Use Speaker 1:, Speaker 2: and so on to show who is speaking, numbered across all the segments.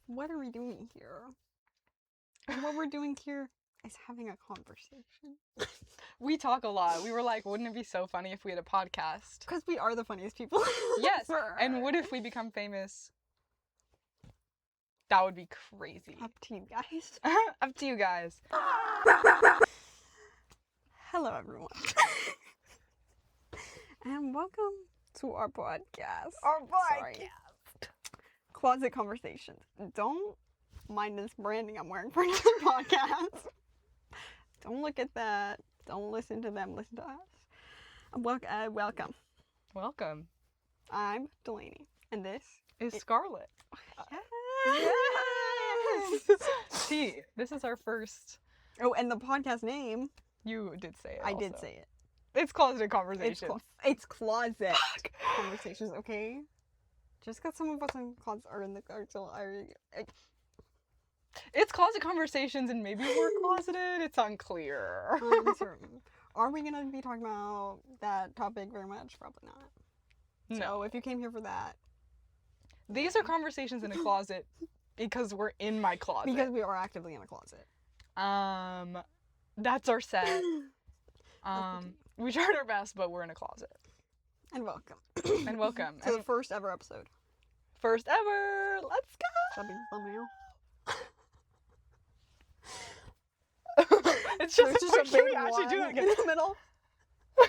Speaker 1: what are we doing here? And what we're doing here is having a conversation.
Speaker 2: We talk a lot. We were like, wouldn't it be so funny if we had a podcast?
Speaker 1: Because we are the funniest people.
Speaker 2: Yes. And what if we become famous? That would be crazy.
Speaker 1: Up to you guys.
Speaker 2: Up to you guys.
Speaker 1: Hello, everyone. And welcome to our podcast. Sorry. Closet Conversations. Don't mind this branding I'm wearing for this podcast. Don't look at that. Don't listen to them. Listen to us. Welcome.
Speaker 2: Welcome.
Speaker 1: I'm Delaney. And this
Speaker 2: is Scarlett.
Speaker 1: Yes!
Speaker 2: See, this is our first.
Speaker 1: Oh, and the podcast name.
Speaker 2: You did say it.
Speaker 1: I did say it.
Speaker 2: It's Closet Conversations.
Speaker 1: It's Closet Conversations, okay? Just because some of us in closets are in the
Speaker 2: It's Closet Conversations, and maybe we're closeted. It's unclear.
Speaker 1: Uncertain. Are we gonna be talking about that topic very much? Probably not.
Speaker 2: No.
Speaker 1: So if you came here for that,
Speaker 2: these are conversations in a closet because we're in my closet.
Speaker 1: Because we are actively in a closet.
Speaker 2: That's our set. We tried our best, but we're in a closet.
Speaker 1: And welcome.
Speaker 2: And welcome.
Speaker 1: To the first ever episode.
Speaker 2: First ever! Let's go!
Speaker 1: That'll be the thumbnail.
Speaker 2: It's just
Speaker 1: a big
Speaker 2: we actually do it
Speaker 1: in the middle.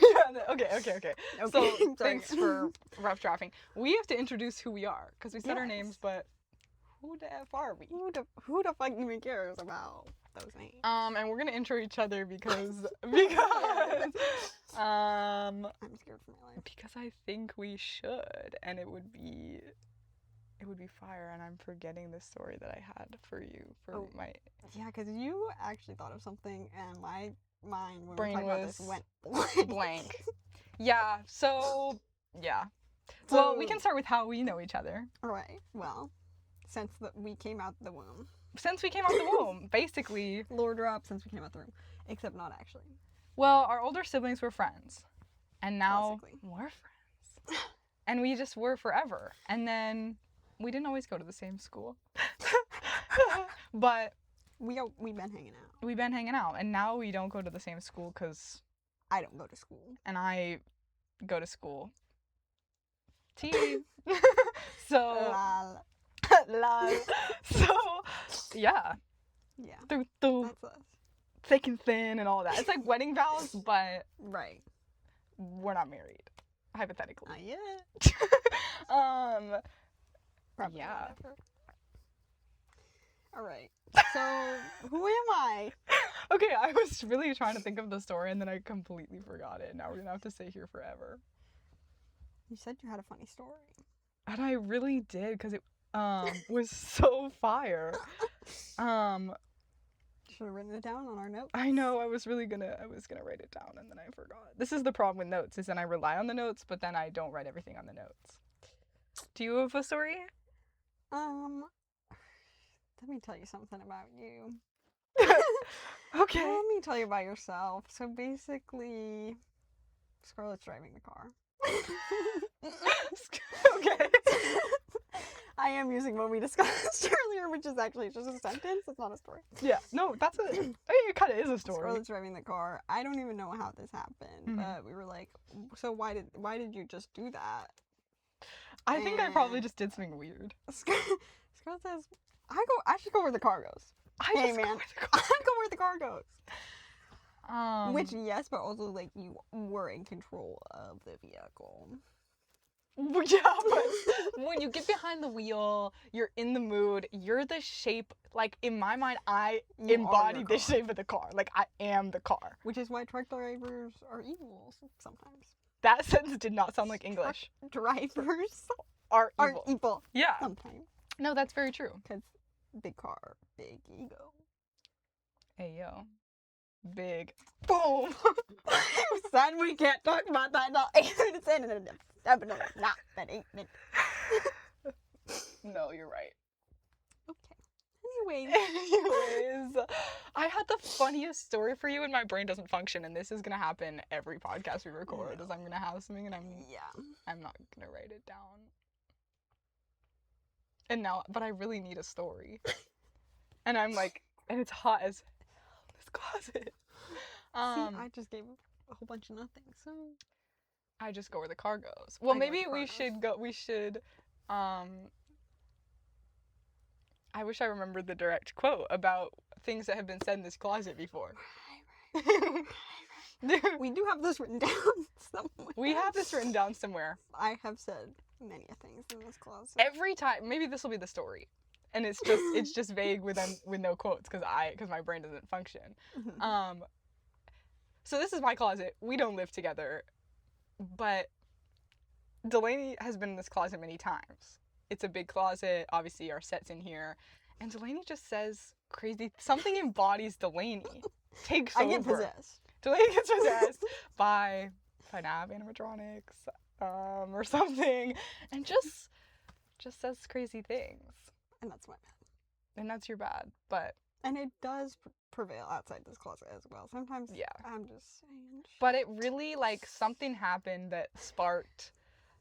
Speaker 2: Yeah, okay. So, thanks for rough drafting. We have to introduce who we are, because we said our names, but who the F are we?
Speaker 1: Who the fuck even cares about those names?
Speaker 2: And we're gonna intro each other because I'm
Speaker 1: scared for my life.
Speaker 2: Because I think we should, and it would be fire, and I'm forgetting the story that I had for you my.
Speaker 1: Yeah, because you actually thought of something, and my mind when
Speaker 2: brain
Speaker 1: we talked about
Speaker 2: was
Speaker 1: this went
Speaker 2: blank. Yeah. So yeah. Well, we can start with how we know each other.
Speaker 1: All right. Well, since we came out the womb.
Speaker 2: Since we came out the womb, basically.
Speaker 1: Lore drop since we came out the womb, except not actually.
Speaker 2: Well, our older siblings were friends, and now we're friends, and we just were forever. And then we didn't always go to the same school, but
Speaker 1: we've been hanging out.
Speaker 2: We've been hanging out, and now we don't go to the same school because
Speaker 1: I don't go to school,
Speaker 2: and I go to school. So. Lol. So, yeah.
Speaker 1: Yeah.
Speaker 2: Through
Speaker 1: that's us.
Speaker 2: Thick and thin and all that. It's like wedding vows, but
Speaker 1: right.
Speaker 2: We're not married, hypothetically.
Speaker 1: Not yet.
Speaker 2: Probably yeah.
Speaker 1: Never. All right. So, who am I?
Speaker 2: Okay, I was really trying to think of the story, and then I completely forgot it. Now we're gonna have to stay here forever.
Speaker 1: You said you had a funny story.
Speaker 2: And I really did, because it was so fire.
Speaker 1: Should have written it down on our notes.
Speaker 2: I know, I was gonna write it down, and then I forgot. This is the problem with notes, is then I rely on the notes, but then I don't write everything on the notes. Do you have a story?
Speaker 1: Let me tell you something about you.
Speaker 2: Okay.
Speaker 1: Let me tell you about yourself. So basically, Scarlett's driving the car.
Speaker 2: Okay.
Speaker 1: I am using what we discussed earlier, which is actually just a sentence. It's not a story.
Speaker 2: Yeah, no, that's it kind of is a story.
Speaker 1: Scarlett's driving the car. I don't even know how this happened, but we were like, so why did you just do that?
Speaker 2: I think I probably just did something weird.
Speaker 1: Scarlett says, I should go where the car goes. I go where the car goes. Which, yes, but also, like, you were in control of the vehicle.
Speaker 2: Yeah, but when you get behind the wheel, you're in the mood, you're the shape, like, in my mind, I embody the shape of the car. Like, I am the car.
Speaker 1: Which is why truck drivers are evil sometimes.
Speaker 2: That sentence did not sound like English.
Speaker 1: Truck drivers
Speaker 2: are evil. Yeah.
Speaker 1: Sometimes.
Speaker 2: No, that's very true.
Speaker 1: Because big car, big ego.
Speaker 2: Hey, yo. Big. Boom.
Speaker 1: Son, we can't talk about that. No, 8 minutes in and not that 8 minutes.
Speaker 2: No, you're right.
Speaker 1: Okay.
Speaker 2: Anyways, I had the funniest story for you, and my brain doesn't function, and this is gonna happen every podcast we record. Is I'm gonna have something, and I'm not gonna write it down. And now, but I really need a story. And I'm like, and it's hot as hell in this closet.
Speaker 1: See, I just gave a whole bunch of nothing, so.
Speaker 2: I just go where the car goes. Well, maybe we should go, I wish I remembered the direct quote about things that have been said in this closet before.
Speaker 1: We do have this written down somewhere.
Speaker 2: We have this written down somewhere.
Speaker 1: I have said many things in this closet.
Speaker 2: Every time, maybe this will be the story, and it's just vague with no quotes because my brain doesn't function. So this is my closet. We don't live together, but Delaney has been in this closet many times. It's a big closet. Obviously, our set's in here, and Delaney just says crazy. Something embodies Delaney. Takes over.
Speaker 1: I get possessed.
Speaker 2: Delaney gets possessed by Nav animatronics, or something, and just says crazy things.
Speaker 1: And that's my bad.
Speaker 2: And that's your bad, but.
Speaker 1: And it does prevail outside this closet as well. Sometimes,
Speaker 2: yeah.
Speaker 1: I'm just saying.
Speaker 2: But it really, like, something happened that sparked.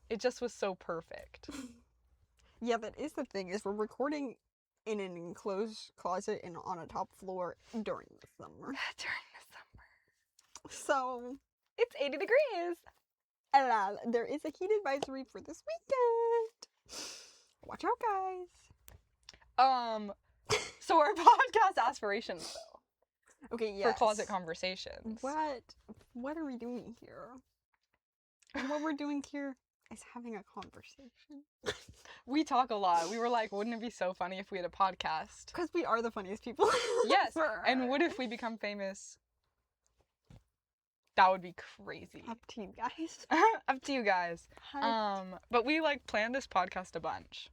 Speaker 2: It just was so perfect.
Speaker 1: Yeah, that is the thing, is we're recording in an enclosed closet and on a top floor during the summer. So,
Speaker 2: it's 80 degrees.
Speaker 1: There is a heat advisory for this weekend. Watch out, guys.
Speaker 2: So our podcast aspirations, though.
Speaker 1: Okay, yes.
Speaker 2: For closet conversations.
Speaker 1: What are we doing here? And what we're doing here is having a conversation.
Speaker 2: We talk a lot. We were like, wouldn't it be so funny if we had a podcast?
Speaker 1: Because we are the funniest people.
Speaker 2: Yes. And what if we become famous? That would be crazy.
Speaker 1: Up to you guys.
Speaker 2: Up to you guys. But we like planned this podcast a bunch.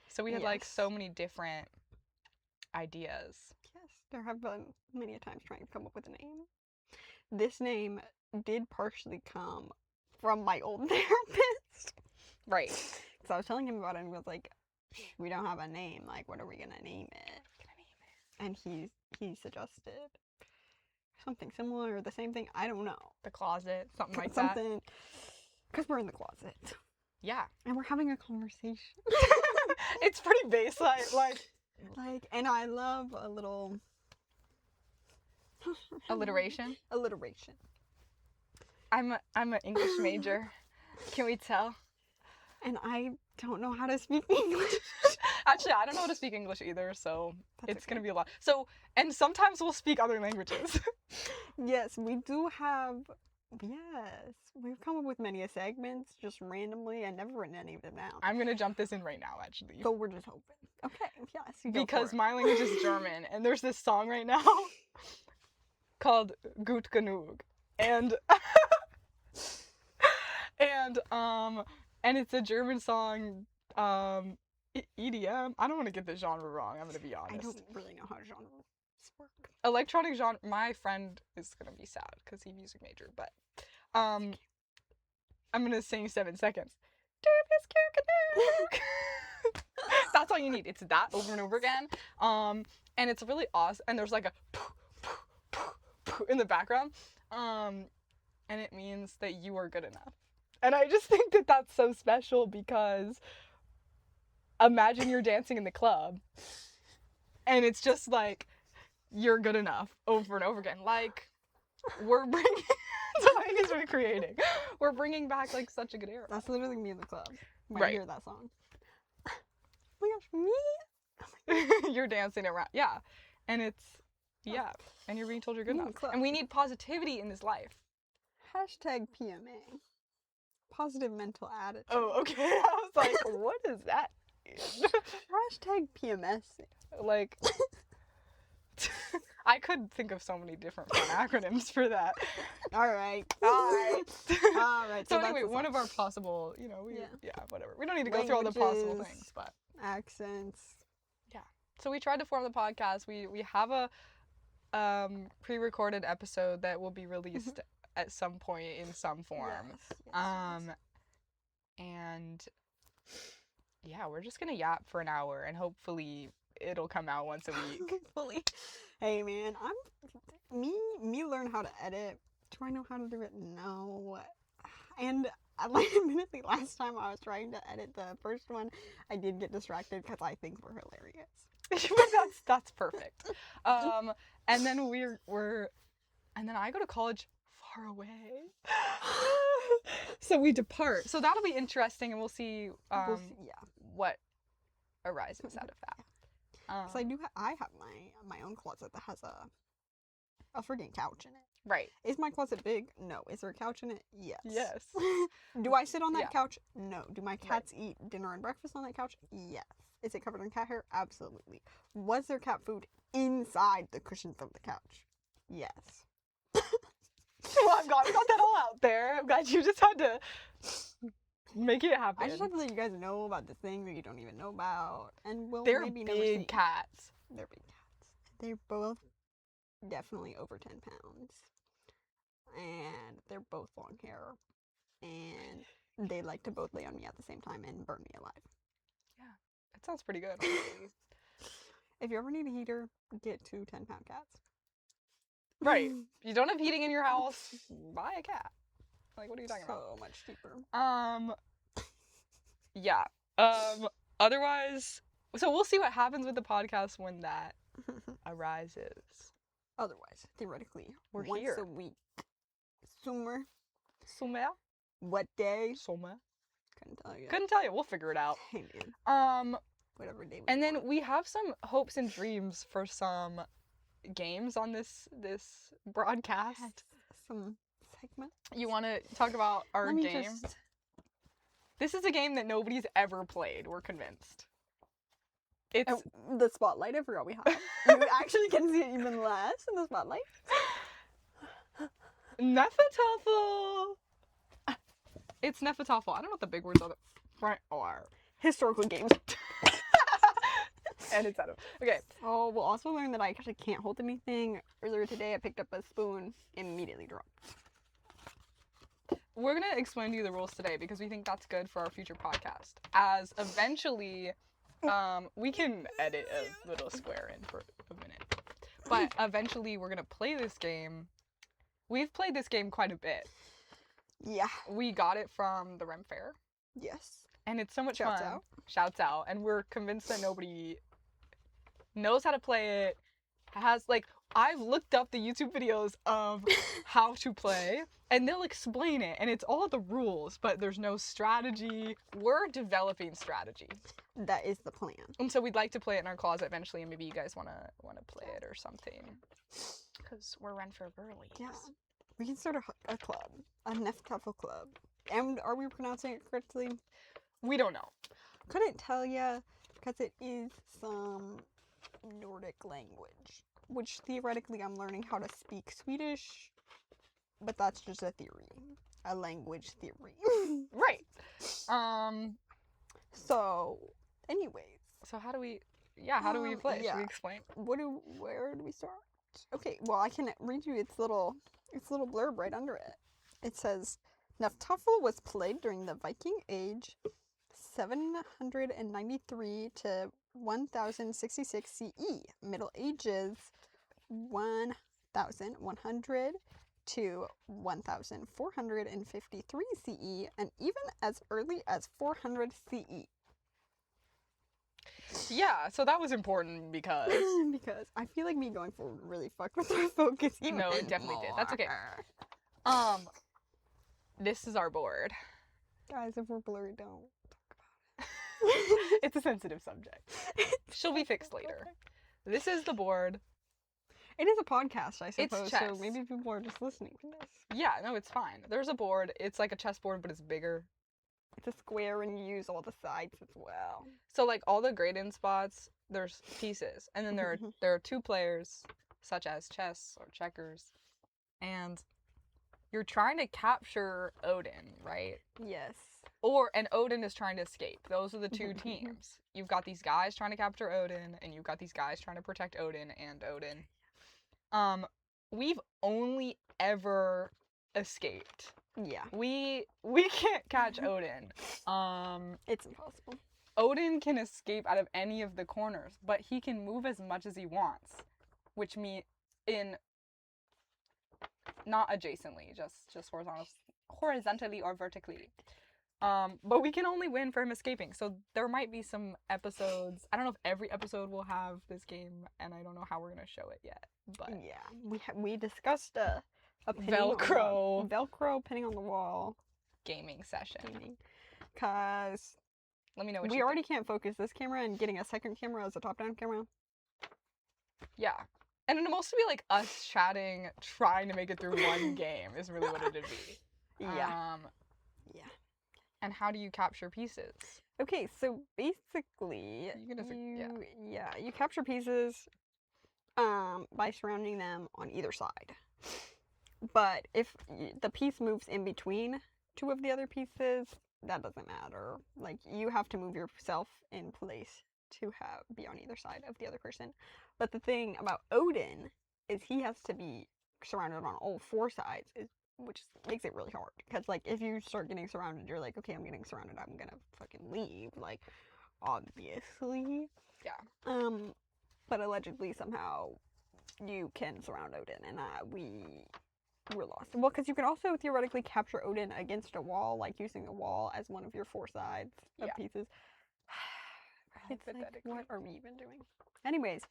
Speaker 2: So we had like so many different ideas.
Speaker 1: Yes, there have been many a times trying to come up with a name. This name did partially come from my old therapist.
Speaker 2: Right.
Speaker 1: Because I was telling him about it and he was like, we don't have a name. Like, what are we going to name it? And he suggested something similar or the same thing. I don't know.
Speaker 2: The closet. Something like that.
Speaker 1: Because we're in the closet.
Speaker 2: Yeah.
Speaker 1: And we're having a conversation.
Speaker 2: It's pretty baseline.
Speaker 1: Like, and I love a little...
Speaker 2: Alliteration?
Speaker 1: Alliteration.
Speaker 2: I'm an English major. Can we tell?
Speaker 1: And I don't know how to speak English.
Speaker 2: Actually, I don't know how to speak English either, so it's going to be a lot. So, and sometimes we'll speak other languages.
Speaker 1: Yes, we do have... Yes, we've come up with many segments just randomly and never written any of them down.
Speaker 2: I'm going to jump this in right now, actually.
Speaker 1: So we're just hoping. Okay, yes.
Speaker 2: Because my language is German, and there's this song right now called Gut Genug. And and it's a German song, EDM. I don't want to get the genre wrong, I'm going to be honest.
Speaker 1: I don't really know how genres work.
Speaker 2: Electronic genre, my friend is going to be sad because he's a music major, but I'm going to sing 7 seconds. That's all you need. It's that over and over again. And it's really awesome. And there's like a poof, poof, poof, poof in the background. And it means that you are good enough. And I just think that that's so special because imagine you're dancing in the club and it's just like, you're good enough over and over again. Like, we're bringing, Delaney's recreating. We're bringing back like such a good era.
Speaker 1: That's literally me in the club when I hear that song. Oh my gosh, me?
Speaker 2: You're dancing around. Yeah. And it's, yeah. And you're being told you're good enough. And we need positivity in this life.
Speaker 1: Hashtag PMA. Positive mental attitude.
Speaker 2: Oh, okay. I was like, what is that?
Speaker 1: Hashtag PMS.
Speaker 2: Like, I could think of so many different fun acronyms for that.
Speaker 1: All right.
Speaker 2: So anyway, one of our possible, whatever. We don't need to go through all the possible things, but
Speaker 1: accents.
Speaker 2: Yeah. So we tried to form the podcast. We have a pre-recorded episode that will be released at some point in some form. Yes. And yeah, we're just gonna yap for an hour and hopefully it'll come out once a week.
Speaker 1: Hopefully. Hey man, me learn how to edit. Do I know how to do it? No. And admittedly, last time I was trying to edit the first one, I did get distracted because I think we're hilarious.
Speaker 2: That's perfect. And then and then I go to college far away. So we depart. So that'll be interesting, and we'll see, what arises out of that.
Speaker 1: So I have my own closet that has a friggin' couch in it.
Speaker 2: Right.
Speaker 1: Is my closet big? No. Is there a couch in it? Yes.
Speaker 2: Yes.
Speaker 1: Do I sit on that couch? No. Do my cats eat dinner and breakfast on that couch? Yes. Is it covered in cat hair? Absolutely. Was there cat food inside the cushions of the couch? Yes.
Speaker 2: Well, I've got that all out there. I'm glad you just had to make it happen.
Speaker 1: I just have to let you guys know about this thing that you don't even know about, and
Speaker 2: They're
Speaker 1: maybe never see.
Speaker 2: big cats.
Speaker 1: They're big cats. They're both definitely over 10 pounds, and they're both long hair, and they like to both lay on me at the same time and burn me alive.
Speaker 2: Yeah, that sounds pretty good.
Speaker 1: If you ever need a heater, get 2 10-pound cats.
Speaker 2: Right. You don't have heating in your house, buy a cat. Like, what are you talking about?
Speaker 1: So much cheaper.
Speaker 2: Yeah. Otherwise, so we'll see what happens with the podcast when that arises.
Speaker 1: Otherwise, theoretically,
Speaker 2: we're
Speaker 1: once
Speaker 2: here.
Speaker 1: a week. Summer.
Speaker 2: Summer?
Speaker 1: What day?
Speaker 2: Summer.
Speaker 1: Couldn't tell you.
Speaker 2: We'll figure it out.
Speaker 1: Hey, man. Whatever day we
Speaker 2: and then
Speaker 1: want.
Speaker 2: we have some hopes and dreams for some games on this broadcast.
Speaker 1: Yes, some segment.
Speaker 2: You want to talk about our game? This is a game that nobody's ever played, we're convinced. It's
Speaker 1: the spotlight. I forgot we have. You actually can see it even less in the spotlight.
Speaker 2: Hnefatafl. It's Hnefatafl. I don't know what the big words on the front are.
Speaker 1: Historical games.
Speaker 2: And it's out of. Okay.
Speaker 1: Oh, we'll also learn that I actually can't hold anything. Earlier today, I picked up a spoon, immediately dropped.
Speaker 2: We're going to explain to you the rules today because we think that's good for our future podcast. As eventually, we can edit a little square in for a minute. But eventually, we're going to play this game. We've played this game quite a bit.
Speaker 1: Yeah.
Speaker 2: We got it from the Rem Fair.
Speaker 1: Yes.
Speaker 2: And it's so much
Speaker 1: Shouts
Speaker 2: fun.
Speaker 1: out.
Speaker 2: Shouts out. And we're convinced that nobody knows how to play it. I've looked up the YouTube videos of how to play, and they'll explain it, and it's all the rules, but there's no strategy. We're developing strategy.
Speaker 1: That is the plan.
Speaker 2: And so we'd like to play it in our closet eventually, and maybe you guys want to play it or something. Because we're Renfair girlies.
Speaker 1: Yeah. We can start a club. A Hnefatafl club. And are we pronouncing it correctly?
Speaker 2: We don't know.
Speaker 1: Couldn't tell ya, because it is some Nordic language, which theoretically I'm learning how to speak Swedish, but that's just a theory, a language theory.
Speaker 2: Right.
Speaker 1: So, anyways.
Speaker 2: So how do we play?
Speaker 1: Yeah.
Speaker 2: Should we explain?
Speaker 1: Where do we start? Okay, well I can read you its little blurb right under it. It says, Hnefatafl was played during the Viking Age, 793 to 1066 CE, Middle Ages, 1100 to 1453 CE, and even as early as 400 CE.
Speaker 2: Yeah, so that was important because
Speaker 1: because I feel like me going forward really fucked with our focus.
Speaker 2: No, it definitely did. That's okay. This is our board.
Speaker 1: Guys, if we're blurry, don't talk about
Speaker 2: it. It's a sensitive subject. She'll be fixed later. This is the board.
Speaker 1: It is a podcast, I suppose,
Speaker 2: it's chess.
Speaker 1: so maybe people are just listening to this.
Speaker 2: Yeah, no, it's fine. There's a board. It's like a chessboard, but it's bigger.
Speaker 1: It's a square and you use all the sides as well.
Speaker 2: So like all the grade-in spots, there's pieces. And then there are 2 players, such as chess or checkers. And you're trying to capture Odin, right?
Speaker 1: Yes.
Speaker 2: And Odin is trying to escape. Those are the 2 teams. You've got these guys trying to capture Odin, and you've got these guys trying to protect Odin and Odin. We've only ever escaped.
Speaker 1: Yeah.
Speaker 2: We can't catch Odin.
Speaker 1: It's impossible.
Speaker 2: Odin can escape out of any of the corners, but he can move as much as he wants, which means not adjacently, just horizontal. horizontally or vertically. But we can only win for him escaping. So there might be some episodes. I don't know if every episode will have this game, and I don't know how we're gonna show it yet. But
Speaker 1: yeah, we discussed a
Speaker 2: Velcro
Speaker 1: pinning on the wall
Speaker 2: gaming session.
Speaker 1: Because
Speaker 2: let me know what
Speaker 1: we already can't focus this camera, and getting a second camera as a top-down camera.
Speaker 2: Yeah. And it'll mostly be like us chatting, trying to make it through one game is really what it'd be.
Speaker 1: Yeah.
Speaker 2: Yeah. And how do you capture pieces?
Speaker 1: Okay, so basically, you capture pieces by surrounding them on either side. But if the piece moves in between two of the other pieces, that doesn't matter. Like, you have to move yourself in place to be on either side of the other person. But the thing about Odin is he has to be surrounded on all four sides, which makes it really hard. Because, like, if you start getting surrounded, you're like, okay, I'm getting surrounded, I'm gonna fucking leave. Like, obviously.
Speaker 2: Yeah.
Speaker 1: But allegedly, somehow, you can surround Odin, and we were lost. Well, because you can also theoretically capture Odin against a wall, like using the wall as one of your four sides of pieces. It's like, what are we even doing? Anyways,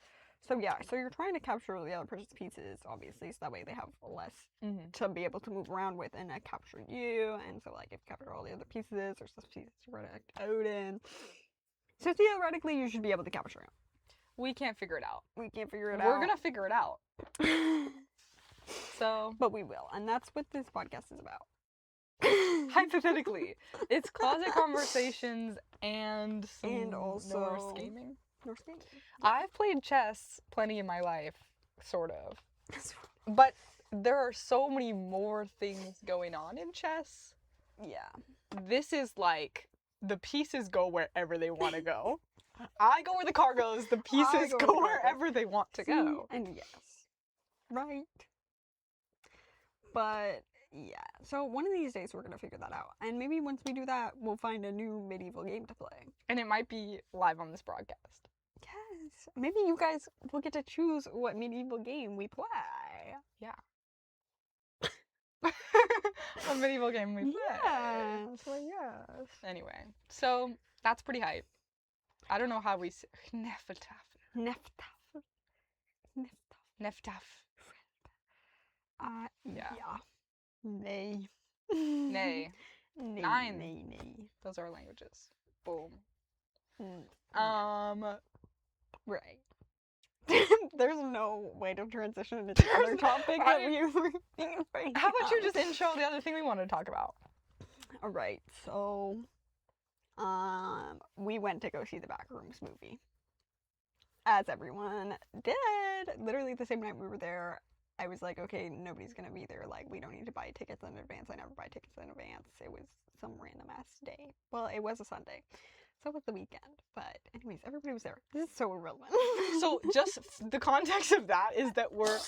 Speaker 1: so you're trying to capture the other person's pieces, obviously, so that way they have less to be able to move around with and capture you. And so, like, if you capture all the other pieces, there's this piece to protect Odin. So theoretically, you should be able to capture him.
Speaker 2: We can't figure it out.
Speaker 1: We can't figure it out.
Speaker 2: We're gonna figure it out.
Speaker 1: But we will, and that's what this podcast is about.
Speaker 2: Hypothetically, it's closet conversations and
Speaker 1: also
Speaker 2: Norse gaming.
Speaker 1: Norse gaming.
Speaker 2: I've played chess plenty in my life, sort of, but there are so many more things going on in chess.
Speaker 1: Yeah,
Speaker 2: this is like the pieces go wherever they want to go. I go where the car goes. The pieces go wherever they want to go.
Speaker 1: And yes, right. But yeah, so one of these days we're gonna figure that out, and maybe once we do that, we'll find a new medieval game to play.
Speaker 2: And it might be live on this broadcast.
Speaker 1: Yes, maybe you guys will get to choose what medieval game we play.
Speaker 2: Yeah. What medieval game we play.
Speaker 1: Yes, well, yes.
Speaker 2: Anyway, so that's pretty hype. I don't know how we say Hnefatafl. Yeah.
Speaker 1: Nay.
Speaker 2: Nay.
Speaker 1: Nay.
Speaker 2: 9.
Speaker 1: Nay.
Speaker 2: Those are our languages. Boom.
Speaker 1: Right. There's no way to transition into the other topic that we were thinking right
Speaker 2: How about you just intro the other thing we wanted to talk about?
Speaker 1: Alright, so we went to go see the Backrooms movie. As everyone did. Literally the same night we were there, I was like, okay, nobody's gonna be there. Like, we don't need to buy tickets in advance. I never buy tickets in advance. It was some random ass day. Well, it was a Sunday. So was the weekend. But anyways, everybody was there. This is so irrelevant.
Speaker 2: So just the context of that is that we're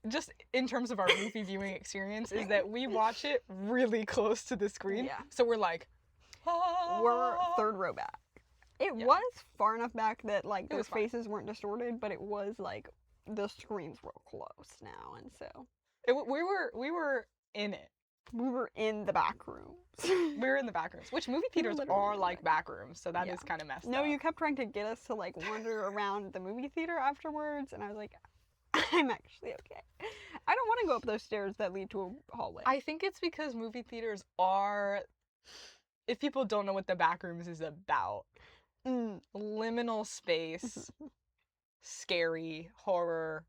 Speaker 2: just in terms of our movie viewing experience is that we watch it really close to the screen.
Speaker 1: Yeah.
Speaker 2: So we're like,
Speaker 1: we're third row back. It was far enough back that like their faces weren't distorted, but it was like the screens were close now, and so
Speaker 2: we were in it.
Speaker 1: We were in the back rooms.
Speaker 2: We were in the back rooms, which movie theaters are like back rooms, so that is kind of messed up.
Speaker 1: No, you kept trying to get us to like wander around the movie theater afterwards, and I was like, I'm actually okay. I don't want to go up those stairs that lead to a hallway.
Speaker 2: I think it's because movie theaters are, if people don't know what the Backrooms is about, liminal space, scary, horror.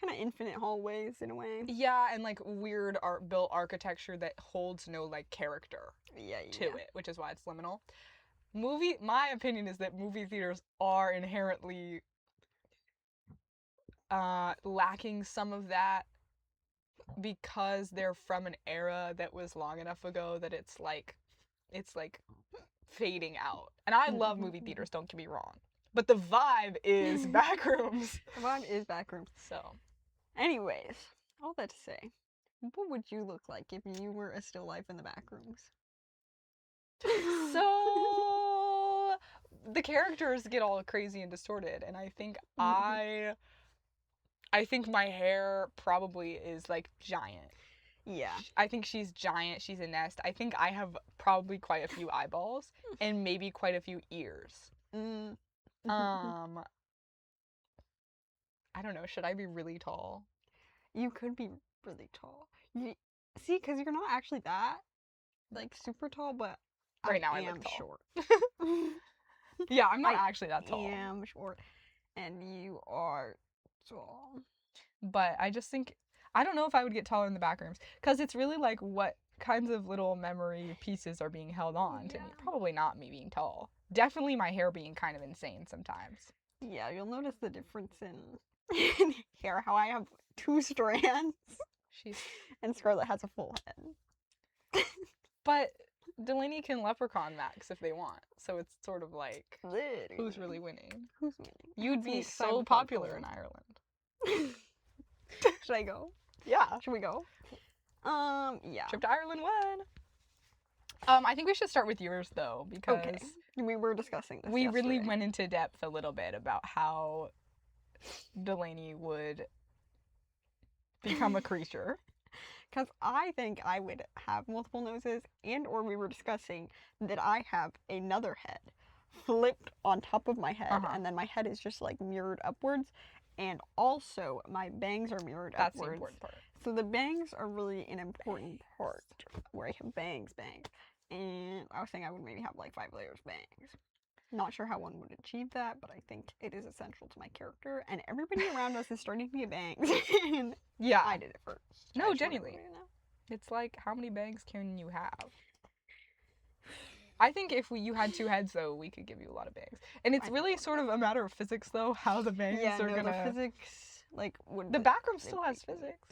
Speaker 1: Kind of infinite hallways in a way.
Speaker 2: Yeah, and like weird built architecture that holds no like character to it, which is why it's liminal. My opinion is that movie theaters are inherently lacking some of that because they're from an era that was long enough ago that it's like fading out. And I love movie theaters, don't get me wrong. But the vibe is Backrooms.
Speaker 1: The vibe is Backrooms.
Speaker 2: So,
Speaker 1: anyways, all that to say, what would you look like if you were a still life in the Backrooms?
Speaker 2: So the characters get all crazy and distorted, and I think I think my hair probably is like giant.
Speaker 1: Yeah.
Speaker 2: I think she's giant. She's a nest. I think I have probably quite a few eyeballs and maybe quite a few ears.
Speaker 1: Mm.
Speaker 2: I don't know. Should I be really tall?
Speaker 1: You could be really tall. See, because you're not actually that, like, super tall, but
Speaker 2: Right now I
Speaker 1: am
Speaker 2: look tall.
Speaker 1: short.
Speaker 2: Yeah, I'm not
Speaker 1: I
Speaker 2: actually that tall.
Speaker 1: I am short, and you are tall.
Speaker 2: But I just think, I don't know if I would get taller in the Backrooms, because it's really like what kinds of little memory pieces are being held on to me.
Speaker 1: Yeah.
Speaker 2: Probably not me being tall. Definitely my hair being kind of insane sometimes.
Speaker 1: Yeah, you'll notice the difference in hair, how I have 2 strands, and Scarlett has a full head.
Speaker 2: But Delaney can leprechaun Max if they want, so it's sort of like,
Speaker 1: Literally.
Speaker 2: who's really winning?
Speaker 1: Who's winning?
Speaker 2: You'd be
Speaker 1: Next time
Speaker 2: so
Speaker 1: we
Speaker 2: popular in
Speaker 1: talk
Speaker 2: Ireland.
Speaker 1: Should I go?
Speaker 2: Yeah.
Speaker 1: Should we go? Yeah.
Speaker 2: Trip to Ireland when? I think we should start with yours though, because
Speaker 1: Okay. We were discussing this
Speaker 2: we really
Speaker 1: yesterday.
Speaker 2: went into depth a little bit about how Delaney would become a creature.
Speaker 1: Because I think I would have multiple noses, and or we were discussing that I have another head flipped on top of my head, and then my head is just like mirrored upwards, and also my bangs are mirrored
Speaker 2: That's the
Speaker 1: upwards.
Speaker 2: important part.
Speaker 1: So the bangs are really an important part, where I have bangs, and I was saying I would maybe have like 5 layers of bangs. Not sure how one would achieve that, but I think it is essential to my character, and everybody around us is starting to get bangs.
Speaker 2: Yeah.
Speaker 1: I did it first.
Speaker 2: No, genuinely. It's like, how many bangs can you have? I think if you had 2 heads, though, we could give you a lot of bangs. And it's really sort of a matter of physics, though, how the bangs are gonna...
Speaker 1: the physics, like, would...
Speaker 2: The Backroom still has physics.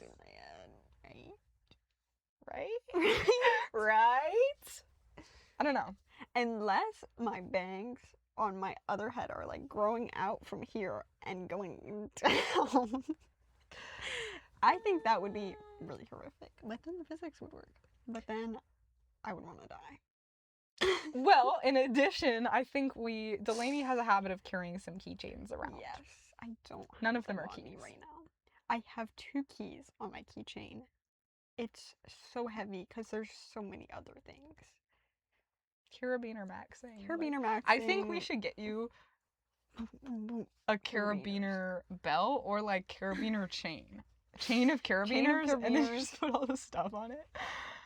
Speaker 2: Right? Right? I don't know.
Speaker 1: Unless my bangs on my other head are, like, growing out from here and going down. I think that would be really horrific. But then the physics would work. But then I would want to die.
Speaker 2: Well, in addition, I think Delaney has a habit of carrying some keychains around.
Speaker 1: Yes, I don't have
Speaker 2: None of them are
Speaker 1: on me
Speaker 2: keys.
Speaker 1: right now. I have 2 keys on my keychain. It's so heavy because there's so many other things.
Speaker 2: Carabiner maxing.
Speaker 1: Carabiner maxing.
Speaker 2: I think we should get you a carabiner belt or like carabiner chain. Chain of carabiners, and then just put all the stuff on it.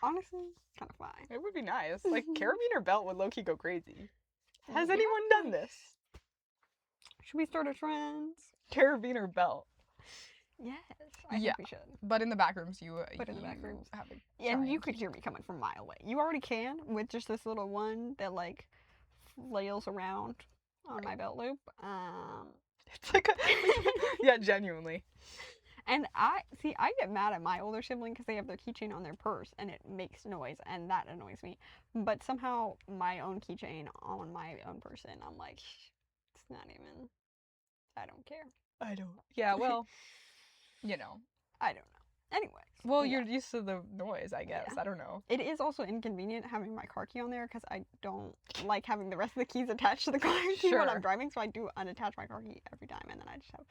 Speaker 1: Honestly, kind of fine.
Speaker 2: It would be nice. Like, carabiner belt would low-key go crazy. Has anyone done this?
Speaker 1: Should we start a trend?
Speaker 2: Carabiner belt.
Speaker 1: Yes, I think we should.
Speaker 2: But in the Backrooms, you
Speaker 1: But in the Backrooms,
Speaker 2: have a
Speaker 1: and you could hear me coming from a mile away. You already can with just this little one that like flails around on my belt loop.
Speaker 2: It's like yeah, genuinely.
Speaker 1: And I get mad at my older sibling because they have their keychain on their purse and it makes noise, and that annoys me. But somehow my own keychain on my own person, I'm like, it's not even. I don't care.
Speaker 2: I don't. Yeah, well, you know.
Speaker 1: I don't know. Anyways.
Speaker 2: Well, you're used to the noise, I guess.
Speaker 1: Yeah.
Speaker 2: I don't know.
Speaker 1: It is also inconvenient having my car key on there because I don't like having the rest of the keys attached to the car key when I'm driving, so I do unattach my car key every time, and then I just have.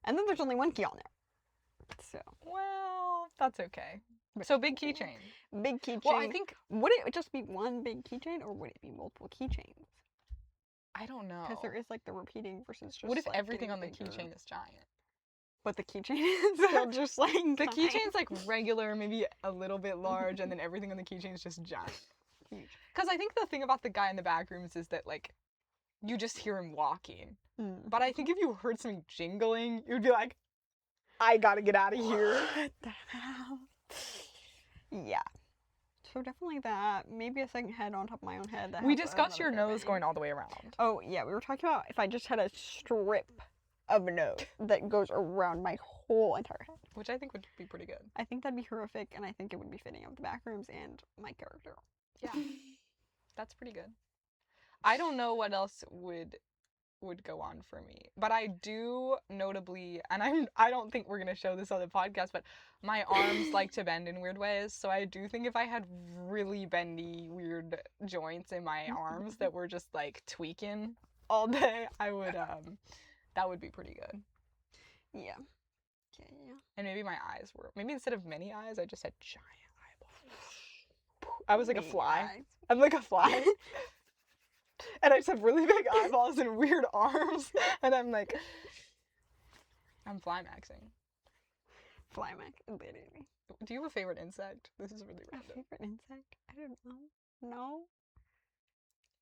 Speaker 1: And then there's only one key on there. So.
Speaker 2: Well, that's okay. So big keychain.
Speaker 1: Big keychain.
Speaker 2: Well, I think.
Speaker 1: Would it just be one big keychain, or would it be multiple keychains?
Speaker 2: I don't know.
Speaker 1: Because there is like the repeating versus just.
Speaker 2: What if
Speaker 1: like,
Speaker 2: everything on the keychain is giant?
Speaker 1: But the keychain is still just like.
Speaker 2: The keychain's like regular, maybe a little bit large, and then everything on the keychain is just giant.
Speaker 1: Huge.
Speaker 2: Because I think the thing about the guy in the Backrooms is that like, you just hear him walking. But I think if you heard something jingling, you'd be like, I gotta get out of here.
Speaker 1: What the hell? Yeah. So definitely that. Maybe a second head on top of my own head.
Speaker 2: We discussed your nose going all the way around.
Speaker 1: Oh, yeah. We were talking about if I just had a strip of a nose that goes around my whole entire head.
Speaker 2: Which I think would be pretty good.
Speaker 1: I think that'd be horrific, and I think it would be fitting of the Backrooms and my character.
Speaker 2: Yeah. That's pretty good. I don't know what else would go on for me, but I do notably, and I don't think we're gonna show this on the podcast, but my arms like to bend in weird ways, so I do think if I had really bendy weird joints in my arms that were just like tweaking all day, I would that would be pretty good.
Speaker 1: Yeah. Yeah.
Speaker 2: And maybe my eyes were, maybe instead of many eyes, I just had giant eyeballs. I was like a
Speaker 1: Big
Speaker 2: fly.
Speaker 1: eyes.
Speaker 2: I'm like a fly. And I just have really big eyeballs and weird arms. And I'm like, I'm flymaxing.
Speaker 1: Flymax, literally.
Speaker 2: Do you have a favorite insect? This is really
Speaker 1: A
Speaker 2: random.
Speaker 1: favorite insect? I don't know. No.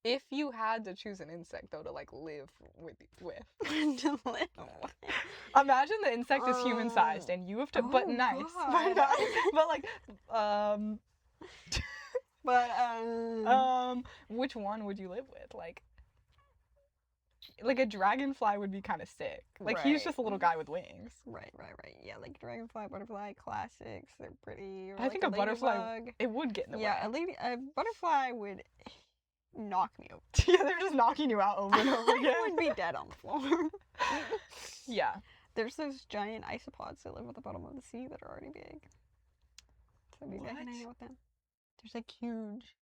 Speaker 2: If you had to choose an insect though to like live with,
Speaker 1: To live with.
Speaker 2: imagine the insect is human sized and you have to, but
Speaker 1: Oh,
Speaker 2: nice,
Speaker 1: God.
Speaker 2: but like,
Speaker 1: But
Speaker 2: which one would you live with? Like a dragonfly would be kind of sick. Like he's just a little guy with wings.
Speaker 1: Right. Yeah, like dragonfly, butterfly, classics. They're pretty. Or
Speaker 2: I
Speaker 1: like
Speaker 2: think a butterfly,
Speaker 1: ladybug.
Speaker 2: it would get in the way.
Speaker 1: Yeah, a butterfly would knock me over.
Speaker 2: Yeah, they're just knocking you out over and over again.
Speaker 1: I would be dead on the floor.
Speaker 2: Yeah.
Speaker 1: There's those giant isopods that live at the bottom of the sea that are already big. So maybe I can hang out with them. There's like huge,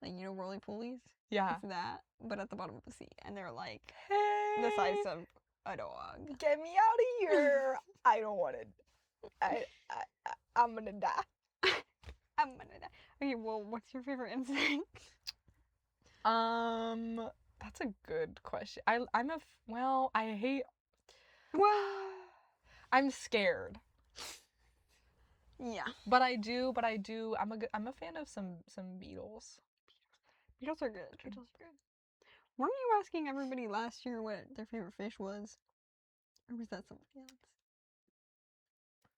Speaker 1: like, you know, roly-polies?
Speaker 2: Yeah.
Speaker 1: It's that, but at the bottom of the sea. And they're like
Speaker 2: Hey,
Speaker 1: the size of a dog.
Speaker 2: get me out of here. I don't want to. I'm gonna die.
Speaker 1: I'm gonna die. Okay, well, what's your favorite insect?
Speaker 2: That's a good question. I hate.
Speaker 1: Well,
Speaker 2: I'm scared.
Speaker 1: yeah.
Speaker 2: But I do. I'm a fan of some beetles.
Speaker 1: Beetles are good. Weren't you asking everybody last year what their favorite fish was? Or was that somebody else?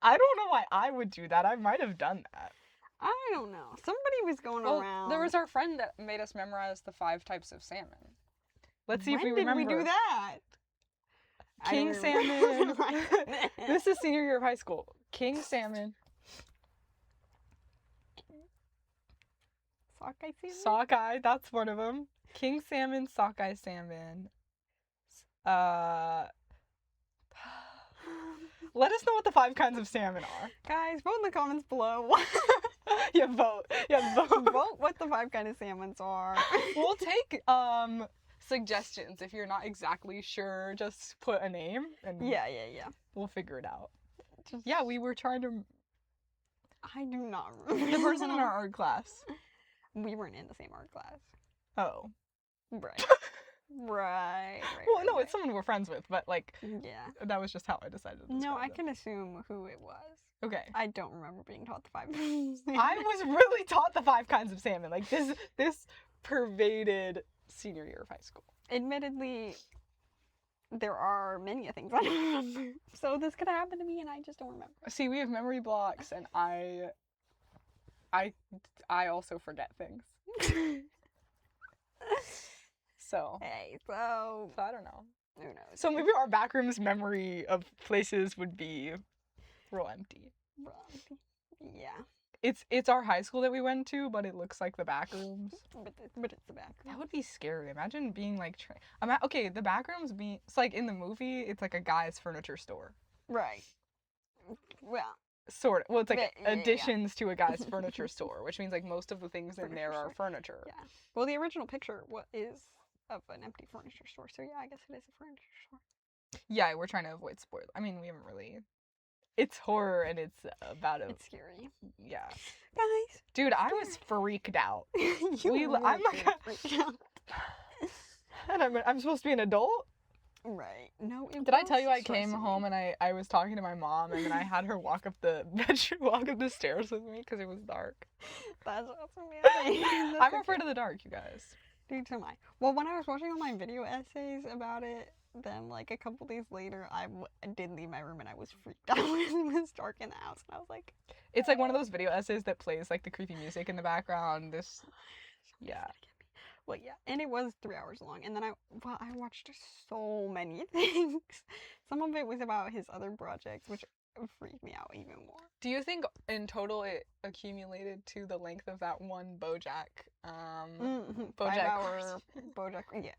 Speaker 2: I don't know why I would do that. I might have done that.
Speaker 1: I don't know. Somebody was going around.
Speaker 2: There was our friend that made us memorize the 5 types of salmon. Let's see if we
Speaker 1: When
Speaker 2: remember.
Speaker 1: did we do that?
Speaker 2: King salmon. This is senior year of high school. King salmon.
Speaker 1: Sockeye salmon?
Speaker 2: Sockeye, that's one of them. King salmon, sockeye salmon. Let us know what the 5 kinds of salmon are.
Speaker 1: Guys, vote in the comments below.
Speaker 2: Yeah, vote.
Speaker 1: Vote what the 5 kinds of salmons are.
Speaker 2: We'll take suggestions if you're not exactly sure. Just put a name and
Speaker 1: Yeah.
Speaker 2: we'll figure it out.
Speaker 1: Just,
Speaker 2: Yeah, we were trying to.
Speaker 1: I do not remember.
Speaker 2: The person in our art class.
Speaker 1: We weren't in the same art class.
Speaker 2: Oh.
Speaker 1: Right. Right.
Speaker 2: Well, no, it's someone we're friends with, but like,
Speaker 1: yeah.
Speaker 2: That was just how I decided to describe
Speaker 1: No, I
Speaker 2: them.
Speaker 1: can assume who it was.
Speaker 2: Okay.
Speaker 1: I don't remember being taught the 5.
Speaker 2: I was really taught the 5 kinds of salmon. Like this pervaded senior year of high school.
Speaker 1: Admittedly, there are many things I don't remember. So this could happen to me and I just don't remember.
Speaker 2: See, we have memory blocks, and I also forget things. So.
Speaker 1: Hey, so
Speaker 2: I don't know.
Speaker 1: who knows?
Speaker 2: So maybe our Backrooms memory of places would be real empty.
Speaker 1: Yeah.
Speaker 2: It's our high school that we went to, but it looks like the Backrooms.
Speaker 1: But it's the back.
Speaker 2: That would be scary. Imagine being like, okay, the Backrooms it's like in the movie, it's like a guy's furniture store.
Speaker 1: Right. Well.
Speaker 2: Sort of. Well, it's like
Speaker 1: Yeah.
Speaker 2: additions to a guy's furniture store, which means like most of the things in there are furniture.
Speaker 1: Yeah. Well, the original picture is of an empty furniture store, so yeah, I guess it is a furniture store.
Speaker 2: Yeah, we're trying to avoid spoilers. I mean, we haven't really. It's horror and it's about a.
Speaker 1: It's scary.
Speaker 2: Yeah.
Speaker 1: Guys.
Speaker 2: Dude, I was freaked out.
Speaker 1: I'm like freaked out.
Speaker 2: And I'm supposed to be an adult?
Speaker 1: Right. No.
Speaker 2: Did I tell you I came home and I was talking to my mom and then I had her walk up the stairs with me because it was dark.
Speaker 1: That's amazing.
Speaker 2: I'm afraid of the dark, you guys.
Speaker 1: Dude, so am I. Well, when I was watching all my video essays about it, then like a couple days later, I did leave my room and I was freaked out when it was dark in the house, and I was like,
Speaker 2: it's like one of those video essays that plays like the creepy music in the background. Yeah.
Speaker 1: Well, yeah, and it was 3 hours long, and then I watched so many things. Some of it was about his other projects, which freaked me out even more.
Speaker 2: Do you think in total it accumulated to the length of that one BoJack? BoJack
Speaker 1: 5-hour BoJack. Yes,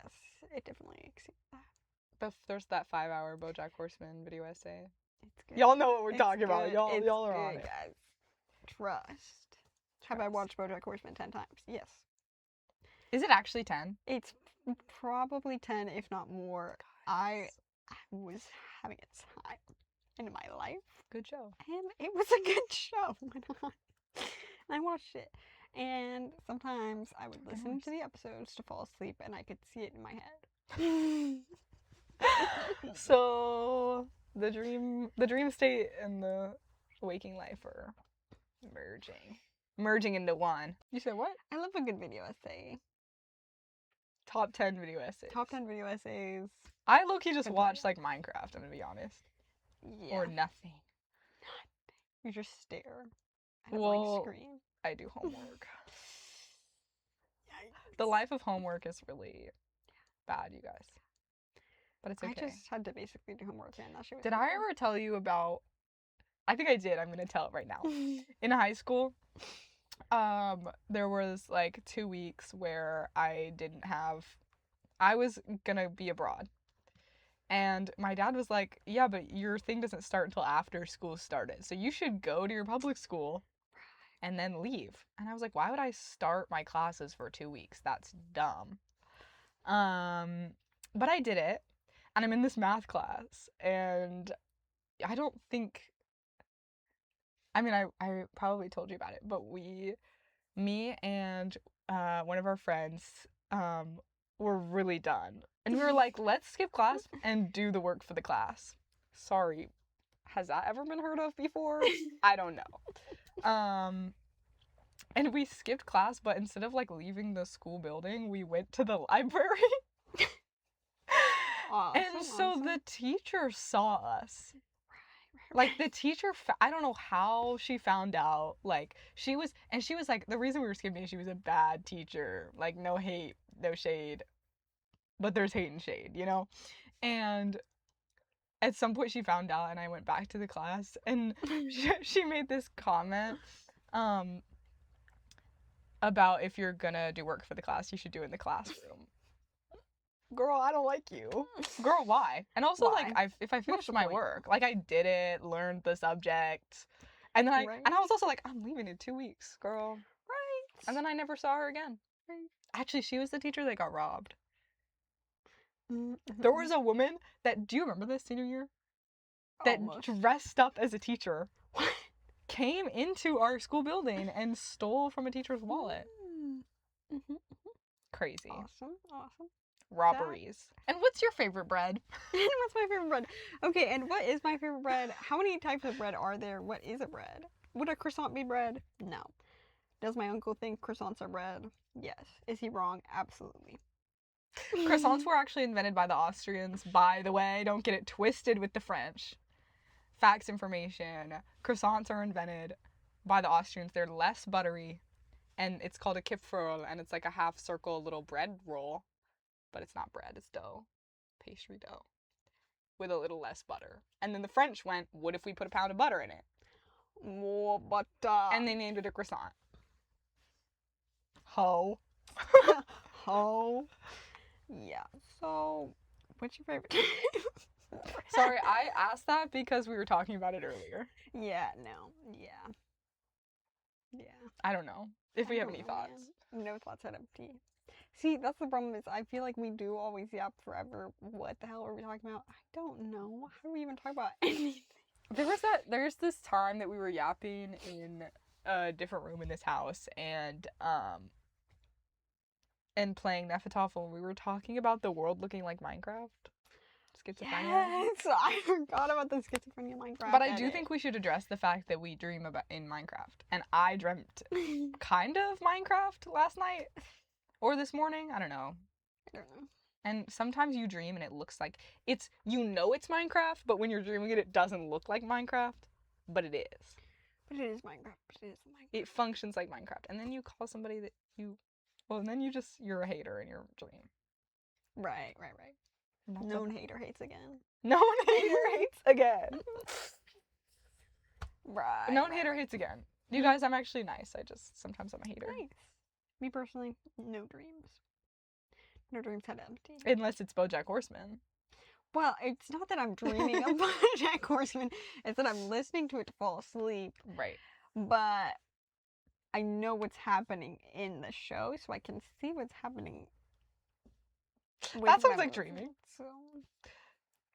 Speaker 1: it definitely exceeds that.
Speaker 2: There's that 5-hour BoJack Horseman video essay.
Speaker 1: It's good.
Speaker 2: Y'all know what we're talking about. Y'all are on it.
Speaker 1: Guys. Trust. Have I watched BoJack Horseman 10 times? Yes.
Speaker 2: Is it actually 10?
Speaker 1: It's probably 10, if not more. I was having a time. in my life.
Speaker 2: Good show.
Speaker 1: And it was a good show. And I watched it. And sometimes I would listen to the episodes to fall asleep and I could see it in my head.
Speaker 2: So the dream state and the waking life are merging into one. You said what?
Speaker 1: I love a good video essay.
Speaker 2: Top 10 video essays.
Speaker 1: Top 10 video essays.
Speaker 2: I low-key just watched like Minecraft, I'm gonna be honest.
Speaker 1: Yeah.
Speaker 2: Or nothing.
Speaker 1: You just stare at a blank screen.
Speaker 2: I do homework. The life of homework is really bad, you guys. But it's okay.
Speaker 1: I just had to basically do homework and that shit was
Speaker 2: Did I ever tell you about... I think I did. I'm gonna tell it right now. In high school, there was like 2 weeks where I was gonna be abroad. And my dad was like, yeah, but your thing doesn't start until after school started. So you should go to your public school and then leave. And I was like, why would I start my classes for 2 weeks? That's dumb. But I did it. And I'm in this math class. And I don't think... I mean, I probably told you about it. But me and one of our friends were really done. And we were like, let's skip class and do the work for the class. Sorry. Has that ever been heard of before? I don't know. And we skipped class, but instead of like leaving the school building, we went to the library.
Speaker 1: Awesome,
Speaker 2: and so the teacher saw us. Like the teacher, I don't know how she found out. Like she was like, the reason we were skipping, she was a bad teacher. Like no hate, no shade. But there's hate and shade, you know? And at some point she found out and I went back to the class and she made this comment about if you're gonna do work for the class, you should do it in the classroom. Girl, I don't like you. Girl, why? And also,
Speaker 1: why?
Speaker 2: like, if I finished my work, like, I did it, learned the subject, and then I was also like, I'm leaving in 2 weeks, girl.
Speaker 1: Right.
Speaker 2: And then I never saw her again. Right. Actually, she was the teacher that got robbed. There was a woman that, do you remember this senior year? That dressed up as a teacher, came into our school building and stole from a teacher's wallet. Crazy.
Speaker 1: Awesome.
Speaker 2: Robberies. And what's your favorite bread?
Speaker 1: What's my favorite bread? Okay, and what is my favorite bread? How many types of bread are there? What is a bread? Would a croissant be bread? No. Does my uncle think croissants are bread? Yes. Is he wrong? Absolutely.
Speaker 2: Croissants were actually invented by the Austrians, by the way. Don't get it twisted with the French. Facts information. Croissants are invented by the Austrians. They're less buttery, and it's called a Kipferl, and it's like a half circle little bread roll. But it's not bread, it's dough. Pastry dough. With a little less butter. And then the French went, what if we put a pound of butter in it?
Speaker 1: More butter.
Speaker 2: And they named it a croissant. Ho.
Speaker 1: Ho. Yeah. So, what's your favorite?
Speaker 2: Sorry, I asked that because we were talking about it earlier.
Speaker 1: Yeah, no. Yeah.
Speaker 2: I don't know if we have any thoughts.
Speaker 1: Man. No thoughts out of tea. See, that's the problem is I feel like we do always yap forever. What the hell are we talking about? I don't know. How do we even talk about anything?
Speaker 2: There's this time that we were yapping in a different room in this house and playing Hnefatafl, and we were talking about the world looking like Minecraft. Schizophrenia.
Speaker 1: Yes, I forgot about the schizophrenia Minecraft.
Speaker 2: But I do think we should address the fact that we dream about in Minecraft. And I dreamt kind of Minecraft last night. Or this morning, I don't know. And sometimes you dream and it looks like it's, you know it's Minecraft, but when you're dreaming it, it doesn't look like Minecraft, but it is.
Speaker 1: But it is Minecraft.
Speaker 2: It functions like Minecraft. And then you call somebody that you, well, and then you're a hater in your dream.
Speaker 1: Right. Known hater hates again.
Speaker 2: Known hater hates again.
Speaker 1: Right.
Speaker 2: Known hater hates again. You guys, I'm actually nice. Sometimes I'm a hater.
Speaker 1: Nice. Me personally, no dreams. No dreams had empty.
Speaker 2: Unless it's BoJack Horseman.
Speaker 1: Well, it's not that I'm dreaming of BoJack Horseman. It's that I'm listening to it to fall asleep.
Speaker 2: Right.
Speaker 1: But I know what's happening in the show, so I can see what's happening. That
Speaker 2: sounds like dreaming.
Speaker 1: So,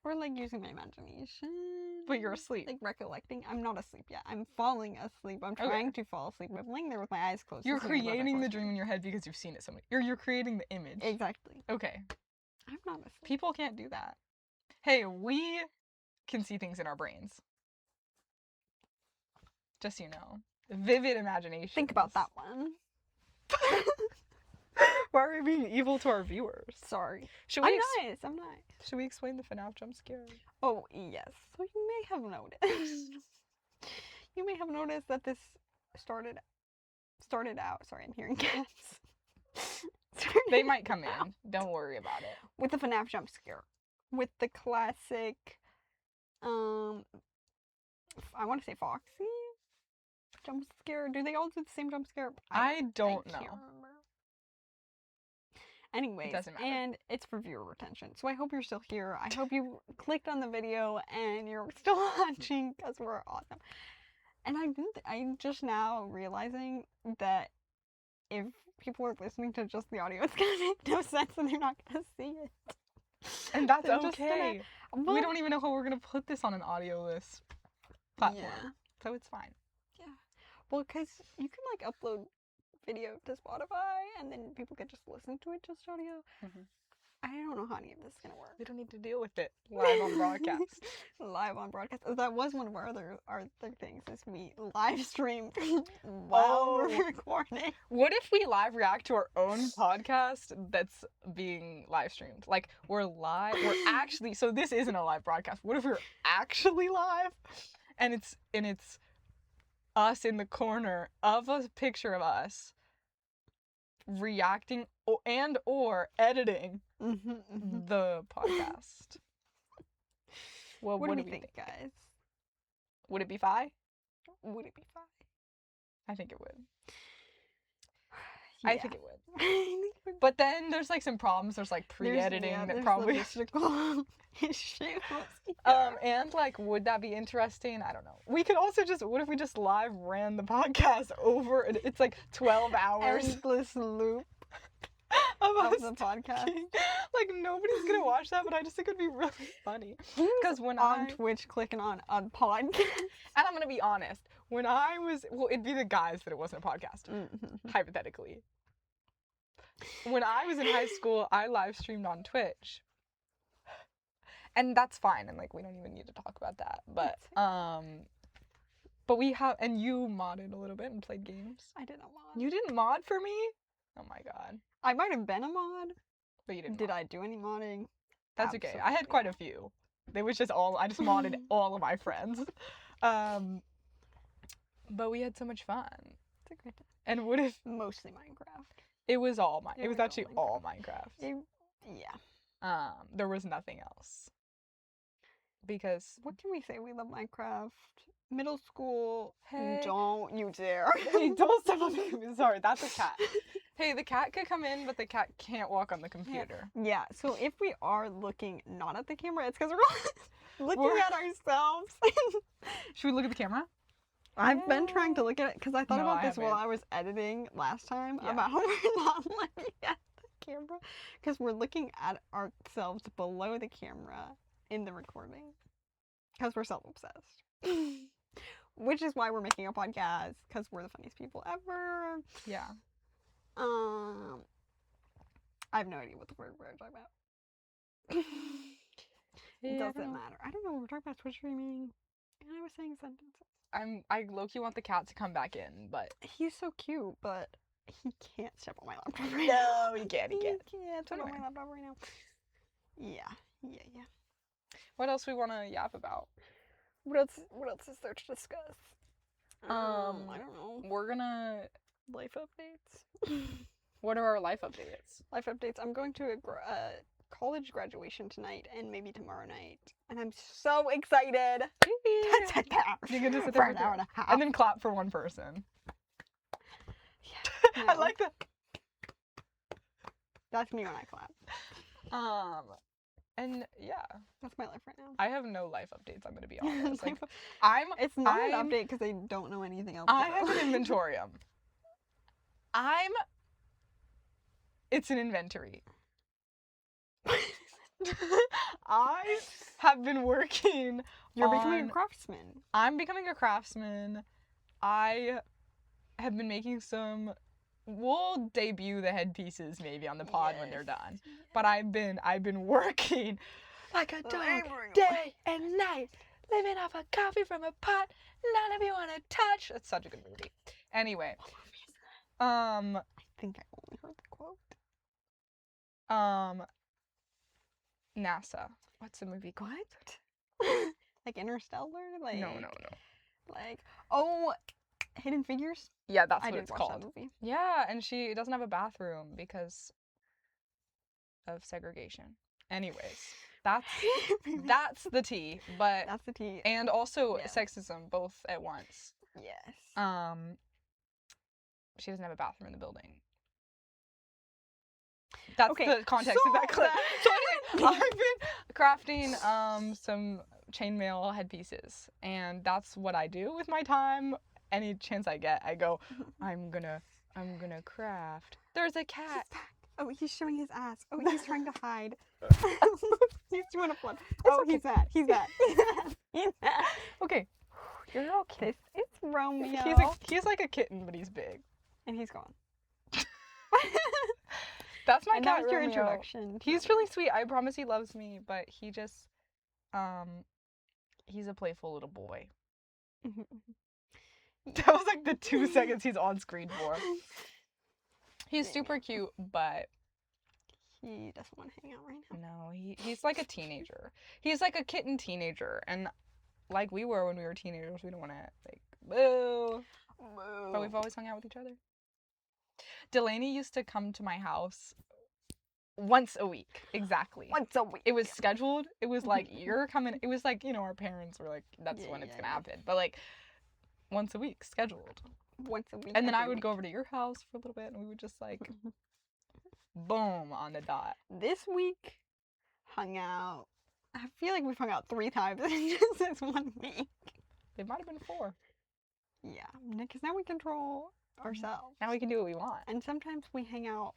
Speaker 1: or like using my imagination.
Speaker 2: But you're asleep.
Speaker 1: Like recollecting. I'm not asleep yet. I'm falling asleep. I'm trying to fall asleep. I'm laying there with my eyes closed.
Speaker 2: You're creating the dream in your head because you've seen it so many. You're creating the image.
Speaker 1: Exactly.
Speaker 2: Okay.
Speaker 1: I'm not asleep.
Speaker 2: People can't do that. Hey, we can see things in our brains. Just so you know. Vivid imagination.
Speaker 1: Think about that one.
Speaker 2: Why are we being evil to our viewers?
Speaker 1: Sorry. I'm nice.
Speaker 2: Should we explain the FNAF jump scare?
Speaker 1: Oh, yes. So you may have noticed. You may have noticed that this started out. Sorry, I'm hearing cats.
Speaker 2: They might come in. Don't worry about it.
Speaker 1: With the FNAF jump scare. With the classic, I want to say Foxy jump scare. Do they all do the same jump scare?
Speaker 2: I don't know.
Speaker 1: Can't remember. Anyways, and it's for viewer retention. So I hope you're still here. I hope you clicked on the video and you're still watching because we're awesome. And I'm just now realizing that if people are listening to just the audio, it's gonna make no sense and they're not gonna see it.
Speaker 2: And that's okay. We don't even know how we're gonna put this on an audio-less platform. Yeah. So it's fine.
Speaker 1: Yeah. Well, because you can like upload video to Spotify and then people could just listen to it just audio. Mm-hmm. I don't know how any of this is gonna work.
Speaker 2: We don't need to deal with it live on broadcast.
Speaker 1: Live on broadcast. Oh, that was one of our other things is we live stream while we're recording.
Speaker 2: What if we live react to our own podcast that's being live streamed? Like we're actually, so this isn't a live broadcast. What if we're actually live and it's us in the corner of a picture of us reacting or editing the podcast? Well,
Speaker 1: what do you think, guys?
Speaker 2: Would it be fi?
Speaker 1: Would it be fi?
Speaker 2: I think it would.
Speaker 1: Yeah.
Speaker 2: I think it would. But then there's like some problems. There's like pre-editing that probably
Speaker 1: logistical issues.
Speaker 2: And like, would that be interesting? I don't know. We could also what if we just live ran the podcast over? It's like 12 hours.
Speaker 1: Endless loop
Speaker 2: of
Speaker 1: the podcast.
Speaker 2: Like nobody's gonna watch that, but I just think it'd be really funny. Because when
Speaker 1: on Twitch clicking on a podcast,
Speaker 2: and I'm gonna be honest, when I was it'd be the guys that it wasn't a podcast, hypothetically. When I was in high school, I live streamed on Twitch. And that's fine, and like we don't even need to talk about that. But we have, and you modded a little bit and played games.
Speaker 1: I did not mod.
Speaker 2: You didn't mod for me? Oh my god.
Speaker 1: I might have been a mod,
Speaker 2: but you didn't.
Speaker 1: Did I do any modding?
Speaker 2: That's okay. I had quite a few. They was just I just modded all of my friends. But we had so much fun.
Speaker 1: It's a great time.
Speaker 2: And what if
Speaker 1: mostly Minecraft?
Speaker 2: It was all It was actually all Minecraft.
Speaker 1: Yeah.
Speaker 2: There was nothing else. Because
Speaker 1: what can we say? We love Minecraft. Middle school. Hey. Don't you dare.
Speaker 2: Hey, don't step on me. Sorry, that's a cat. Hey, the cat could come in, but the cat can't walk on the computer.
Speaker 1: Yeah, so if we are looking not at the camera, it's because we're looking at ourselves.
Speaker 2: Should we look at the camera?
Speaker 1: I've been trying to look at it because I thought about this while I was editing last time about how we're not looking at the camera because we're looking at ourselves below the camera in the recording because we're self-obsessed. Which is why we're making a podcast because we're the funniest people ever.
Speaker 2: Yeah.
Speaker 1: I have no idea what the word we're talking about. It doesn't matter. I don't know. We're talking about Twitch streaming, and I was saying sentences.
Speaker 2: I low-key want the cat to come back in, but
Speaker 1: he's so cute, but he can't step on my laptop right now.
Speaker 2: No, he can't. He can't
Speaker 1: step on my laptop right now. Yeah.
Speaker 2: What else we want to yap about?
Speaker 1: What else is there to discuss? I don't know.
Speaker 2: We're gonna
Speaker 1: life updates.
Speaker 2: What are our life updates?
Speaker 1: Life updates. I'm going to a college graduation tonight and maybe tomorrow night, and I'm so excited.
Speaker 2: You get to sit there
Speaker 1: for an hour and a half,
Speaker 2: and then clap for one person.
Speaker 1: Yeah,
Speaker 2: I like that.
Speaker 1: That's me when I clap.
Speaker 2: And yeah,
Speaker 1: that's my life right now.
Speaker 2: I have no life updates. I'm gonna be honest. Like,
Speaker 1: it's not an update because I don't know anything else.
Speaker 2: I have an inventorium. It's an inventory. I have been working.
Speaker 1: You're becoming a craftsman.
Speaker 2: I'm becoming a craftsman. I have been making some. We'll debut the headpieces maybe on the pod when they're done. But I've been working like a dog day and night, living off a coffee from a pot. None of you want to touch. That's such a good movie. Anyway,
Speaker 1: I think I only heard the quote.
Speaker 2: NASA. What's the movie called?
Speaker 1: What? Like Interstellar? Like
Speaker 2: No.
Speaker 1: Like, oh, Hidden Figures?
Speaker 2: Yeah, that's
Speaker 1: I
Speaker 2: what
Speaker 1: did
Speaker 2: it's
Speaker 1: watch
Speaker 2: called.
Speaker 1: that movie.
Speaker 2: Yeah, and she doesn't have a bathroom because of segregation. Anyways, that's the tea, but
Speaker 1: That's the tea.
Speaker 2: and also
Speaker 1: Yeah.
Speaker 2: sexism both at once.
Speaker 1: Yes.
Speaker 2: She doesn't have a bathroom in the building. That's
Speaker 1: Okay,
Speaker 2: the context of that clip. So anyway, I've been crafting some chainmail headpieces, and that's what I do with my time. Any chance I get, I go, I'm gonna craft. There's a cat.
Speaker 1: Oh, he's showing his ass. Oh, he's trying to hide. He's doing a flip. Oh, okay. He's that. He's that.
Speaker 2: Okay. You're okay.
Speaker 1: It's Romeo.
Speaker 2: He's like a kitten, but he's big.
Speaker 1: And he's gone.
Speaker 2: That's my
Speaker 1: and
Speaker 2: cat,
Speaker 1: that was your
Speaker 2: Romeo.
Speaker 1: introduction.
Speaker 2: He's really sweet. I promise he loves me, but he just, he's a playful little boy. That was like the 2 seconds he's on screen for. He's super cute, but
Speaker 1: he doesn't want to hang out right now.
Speaker 2: No, he's like a teenager. He's like a kitten teenager, and like we were when we were teenagers, we don't want to like boo. But we've always hung out with each other. Delaney used to come to my house once a week, exactly.
Speaker 1: Once a week.
Speaker 2: It was scheduled. It was like, you're coming. It was like, our parents were like, that's when it's going to happen. But like, once a week, scheduled.
Speaker 1: Once a week.
Speaker 2: And then I would go over to your house for a little bit, and we would just like, boom, on the dot.
Speaker 1: This week, hung out. I feel like we've hung out 3 times in just this 1 week.
Speaker 2: It might have been 4.
Speaker 1: Yeah, because now we control ourselves.
Speaker 2: Now we can do what we want.
Speaker 1: And sometimes we hang out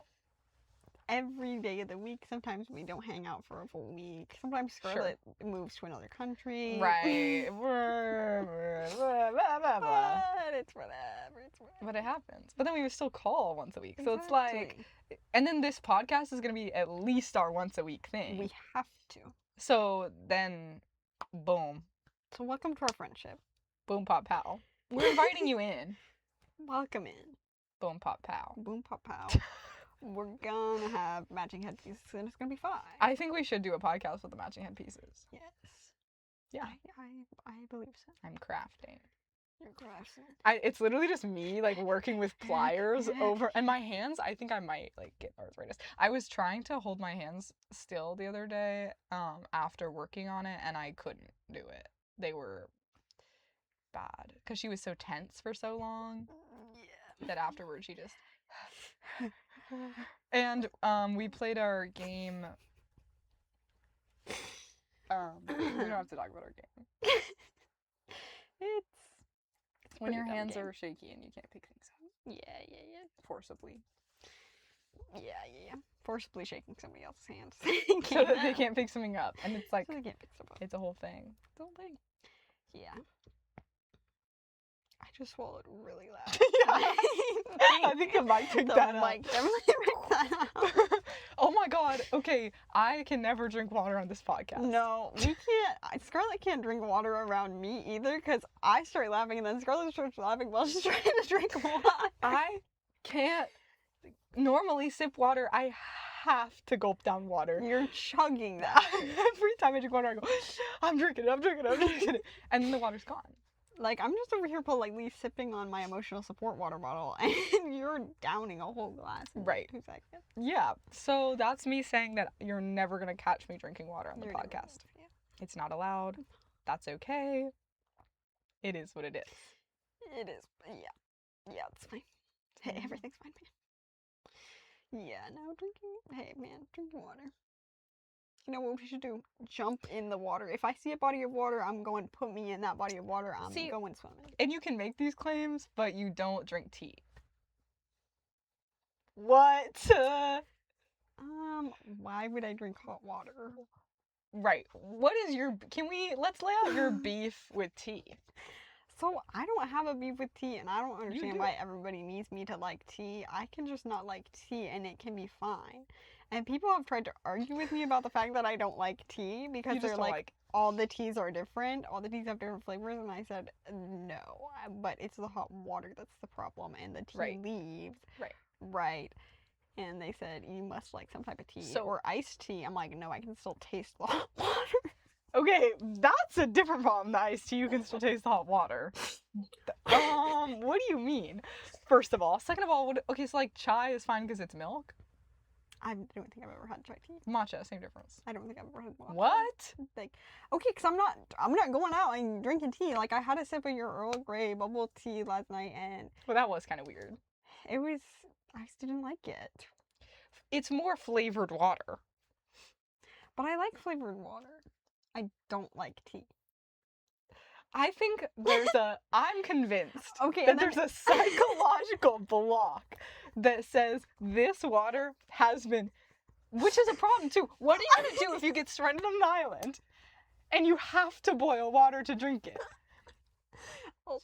Speaker 1: every day of the week. Sometimes we don't hang out for a full week. Sometimes Scarlett moves to another country.
Speaker 2: Right.
Speaker 1: But it's whatever.
Speaker 2: But it happens. But then we would still call once a week. So it's like, and then this podcast is going to be at least our once a week thing.
Speaker 1: We have to.
Speaker 2: So then, boom.
Speaker 1: So welcome to our friendship.
Speaker 2: Boom, pop, pow. We're inviting you in.
Speaker 1: Welcome in.
Speaker 2: Boom, pop, pow.
Speaker 1: Boom, pop, pow. We're gonna have matching headpieces and it's gonna be fine.
Speaker 2: I think we should do a podcast with the matching headpieces.
Speaker 1: Yes.
Speaker 2: Yeah.
Speaker 1: I believe so.
Speaker 2: I'm crafting.
Speaker 1: You're crafting.
Speaker 2: It's literally just me like working with pliers over, and my hands, I think I might like get arthritis. I was trying to hold my hands still the other day after working on it, and I couldn't do it. They were bad because she was so tense for so long that afterwards she just and we played our game. We don't have to talk about our game.
Speaker 1: It's
Speaker 2: when your hands are shaky and you can't pick things up.
Speaker 1: Yeah.
Speaker 2: Forcibly.
Speaker 1: Yeah. Forcibly shaking somebody else's hands.
Speaker 2: So that they can't pick something up. And it's like,
Speaker 1: so they can't pick stuff up.
Speaker 2: It's a whole thing. It's a whole thing.
Speaker 1: Yeah. I just swallowed really loud.
Speaker 2: I think the mic picked that up.
Speaker 1: The mic definitely picked that up.
Speaker 2: Oh my god. Okay, I can never drink water on this podcast.
Speaker 1: No, we can't. Scarlett can't drink water around me either because I start laughing and then Scarlett starts laughing while she's trying to drink water.
Speaker 2: I can't normally sip water. I have to gulp down water.
Speaker 1: You're chugging that.
Speaker 2: Every time I drink water, I go, I'm drinking it. And then the water's gone.
Speaker 1: Like, I'm just over here politely sipping on my emotional support water bottle, and you're downing a whole glass in 2 seconds.
Speaker 2: Yeah, so that's me saying that you're never going to catch me drinking water on the podcast. It's not allowed. That's okay. It is what it is.
Speaker 1: It is. Yeah, it's fine. Hey, everything's fine, man. Yeah, no, drinking water. You know what we should do? Jump in the water. If I see a body of water, I'm going, put me in that body of water. I'm going swimming.
Speaker 2: And you can make these claims, but you don't drink tea. What?
Speaker 1: Why would I drink hot water?
Speaker 2: Right. Let's lay out your beef with tea.
Speaker 1: So I don't have a beef with tea, and I don't understand
Speaker 2: do.
Speaker 1: why everybody needs me to like tea. I can just not like tea, and it can be fine. And people have tried to argue with me about the fact that I don't like tea because
Speaker 2: You just
Speaker 1: they're
Speaker 2: don't
Speaker 1: like, all the teas are different. All the teas have different flavors, and I said no. But it's the hot water that's the problem, and the tea leaves.
Speaker 2: Right.
Speaker 1: Right. And they said you must like some type of tea or iced tea. I'm like, no, I can still taste the hot water.
Speaker 2: Okay, that's a different problem. The iced tea, you can still taste the hot water. What do you mean? First of all. Second of all, okay, so like chai is fine because it's milk.
Speaker 1: I don't think I've ever had chai tea.
Speaker 2: Matcha, same difference.
Speaker 1: I don't think I've ever had matcha.
Speaker 2: What?
Speaker 1: Like, okay, because I'm not going out and drinking tea. Like, I had a sip of your Earl Grey bubble tea last night, and
Speaker 2: well, that was kind of weird.
Speaker 1: I just didn't like it.
Speaker 2: It's more flavored water.
Speaker 1: But I like flavored water. I don't like tea.
Speaker 2: I think I'm convinced
Speaker 1: that
Speaker 2: there's a psychological block that says this water has been, which is a problem too. What are you going to do if you get stranded on an island and you have to boil water to drink it?
Speaker 1: I'll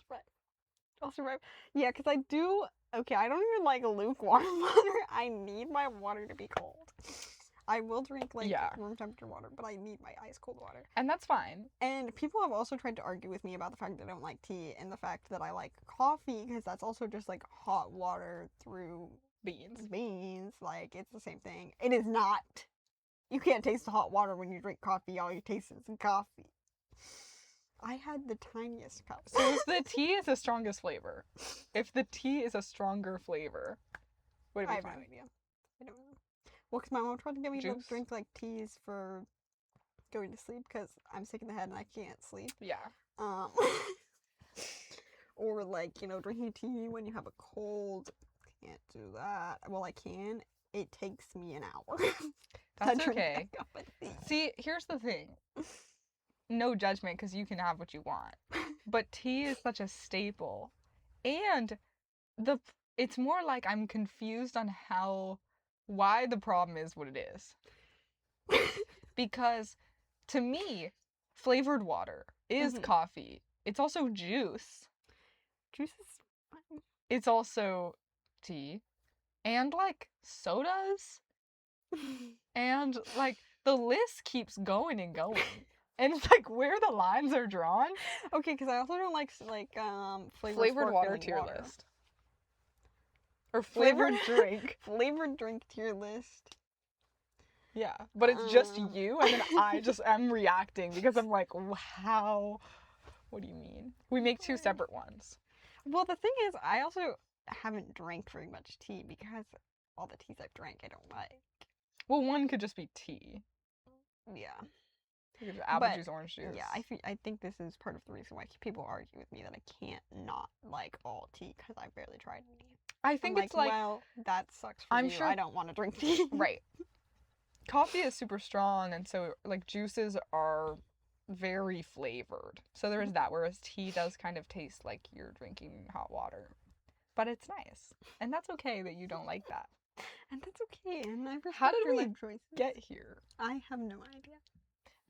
Speaker 1: survive. Yeah, because I don't even like lukewarm water. I need my water to be cold. I will drink room temperature water, but I need my ice cold water.
Speaker 2: And that's fine. And
Speaker 1: people have also tried to argue with me about the fact that I don't like tea and the fact that I like coffee because that's also just like hot water through beans. Like, it's the same thing. It is not. You can't taste the hot water when you drink coffee. All you taste is coffee. I had the tiniest cup.
Speaker 2: So if the tea is the strongest flavor, if the tea is a stronger flavor, would it be fine?
Speaker 1: I have no idea. I don't know. Well, because my mom tried to get me to drink like teas for going to sleep because I'm sick in the head and I can't sleep.
Speaker 2: Yeah.
Speaker 1: Or like, drinking tea when you have a cold. Can't do that. Well, I can. It takes me an hour.
Speaker 2: That's okay. See, here's the thing. No judgment because you can have what you want. But tea is such a staple. And it's more like I'm confused on why the problem is what it is. Because to me, flavored water is coffee. It's also juice.
Speaker 1: Juice is fine.
Speaker 2: It's also tea. And like sodas. And like the list keeps going and going. And it's like where the lines are drawn.
Speaker 1: Okay, because I also don't like
Speaker 2: flavored water tier list. Or flavored drink.
Speaker 1: Flavored drink tier list.
Speaker 2: Yeah, but it's just you, and then I just am reacting because I'm like, how? What do you mean? We make two separate ones.
Speaker 1: Well, the thing is, I also haven't drank very much tea because all the teas I've drank I don't like.
Speaker 2: Well, one could just be tea.
Speaker 1: Yeah.
Speaker 2: Apple juice, orange juice.
Speaker 1: Yeah, I think this is part of the reason why people argue with me that I can't not like all tea because I barely tried any.
Speaker 2: I think it's like,
Speaker 1: well, that sucks for you. Sure I don't want to drink tea.
Speaker 2: Right. Coffee is super strong, and so like juices are very flavored. So there is that, whereas tea does kind of taste like you're drinking hot water. But it's nice. And that's okay that you don't like that.
Speaker 1: And that's okay. And I respect
Speaker 2: How did
Speaker 1: your
Speaker 2: we
Speaker 1: life choices.
Speaker 2: Get here?
Speaker 1: I have no idea.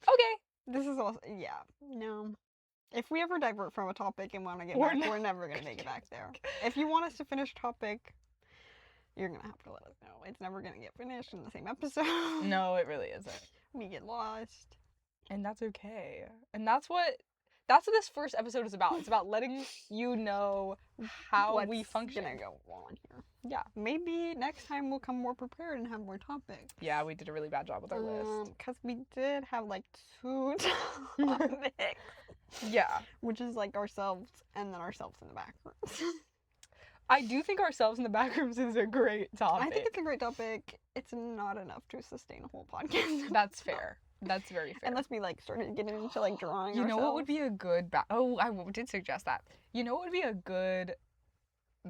Speaker 2: Okay.
Speaker 1: This is also, no. If we ever divert from a topic and want to get back, we're never going to make it back there. If you want us to finish topic, you're going to have to let us know. It's never going to get finished in the same episode.
Speaker 2: No, it really isn't.
Speaker 1: We get lost.
Speaker 2: And that's okay. And that's what this first episode is about. It's about letting you know how we function.
Speaker 1: What's going to go on here.
Speaker 2: Yeah.
Speaker 1: Maybe next time we'll come more prepared and have more topics.
Speaker 2: Yeah, we did a really bad job with our list.
Speaker 1: Because we did have like 2 topics.
Speaker 2: Yeah.
Speaker 1: Which is like ourselves and then ourselves in the Backrooms.
Speaker 2: I do think ourselves in the Backrooms is a great topic.
Speaker 1: I think it's a great topic. It's not enough to sustain a whole podcast.
Speaker 2: That's fair. That's very fair.
Speaker 1: Unless we like started getting into like drawing
Speaker 2: You
Speaker 1: ourselves.
Speaker 2: know what would be a good I did suggest that. You know what would be a good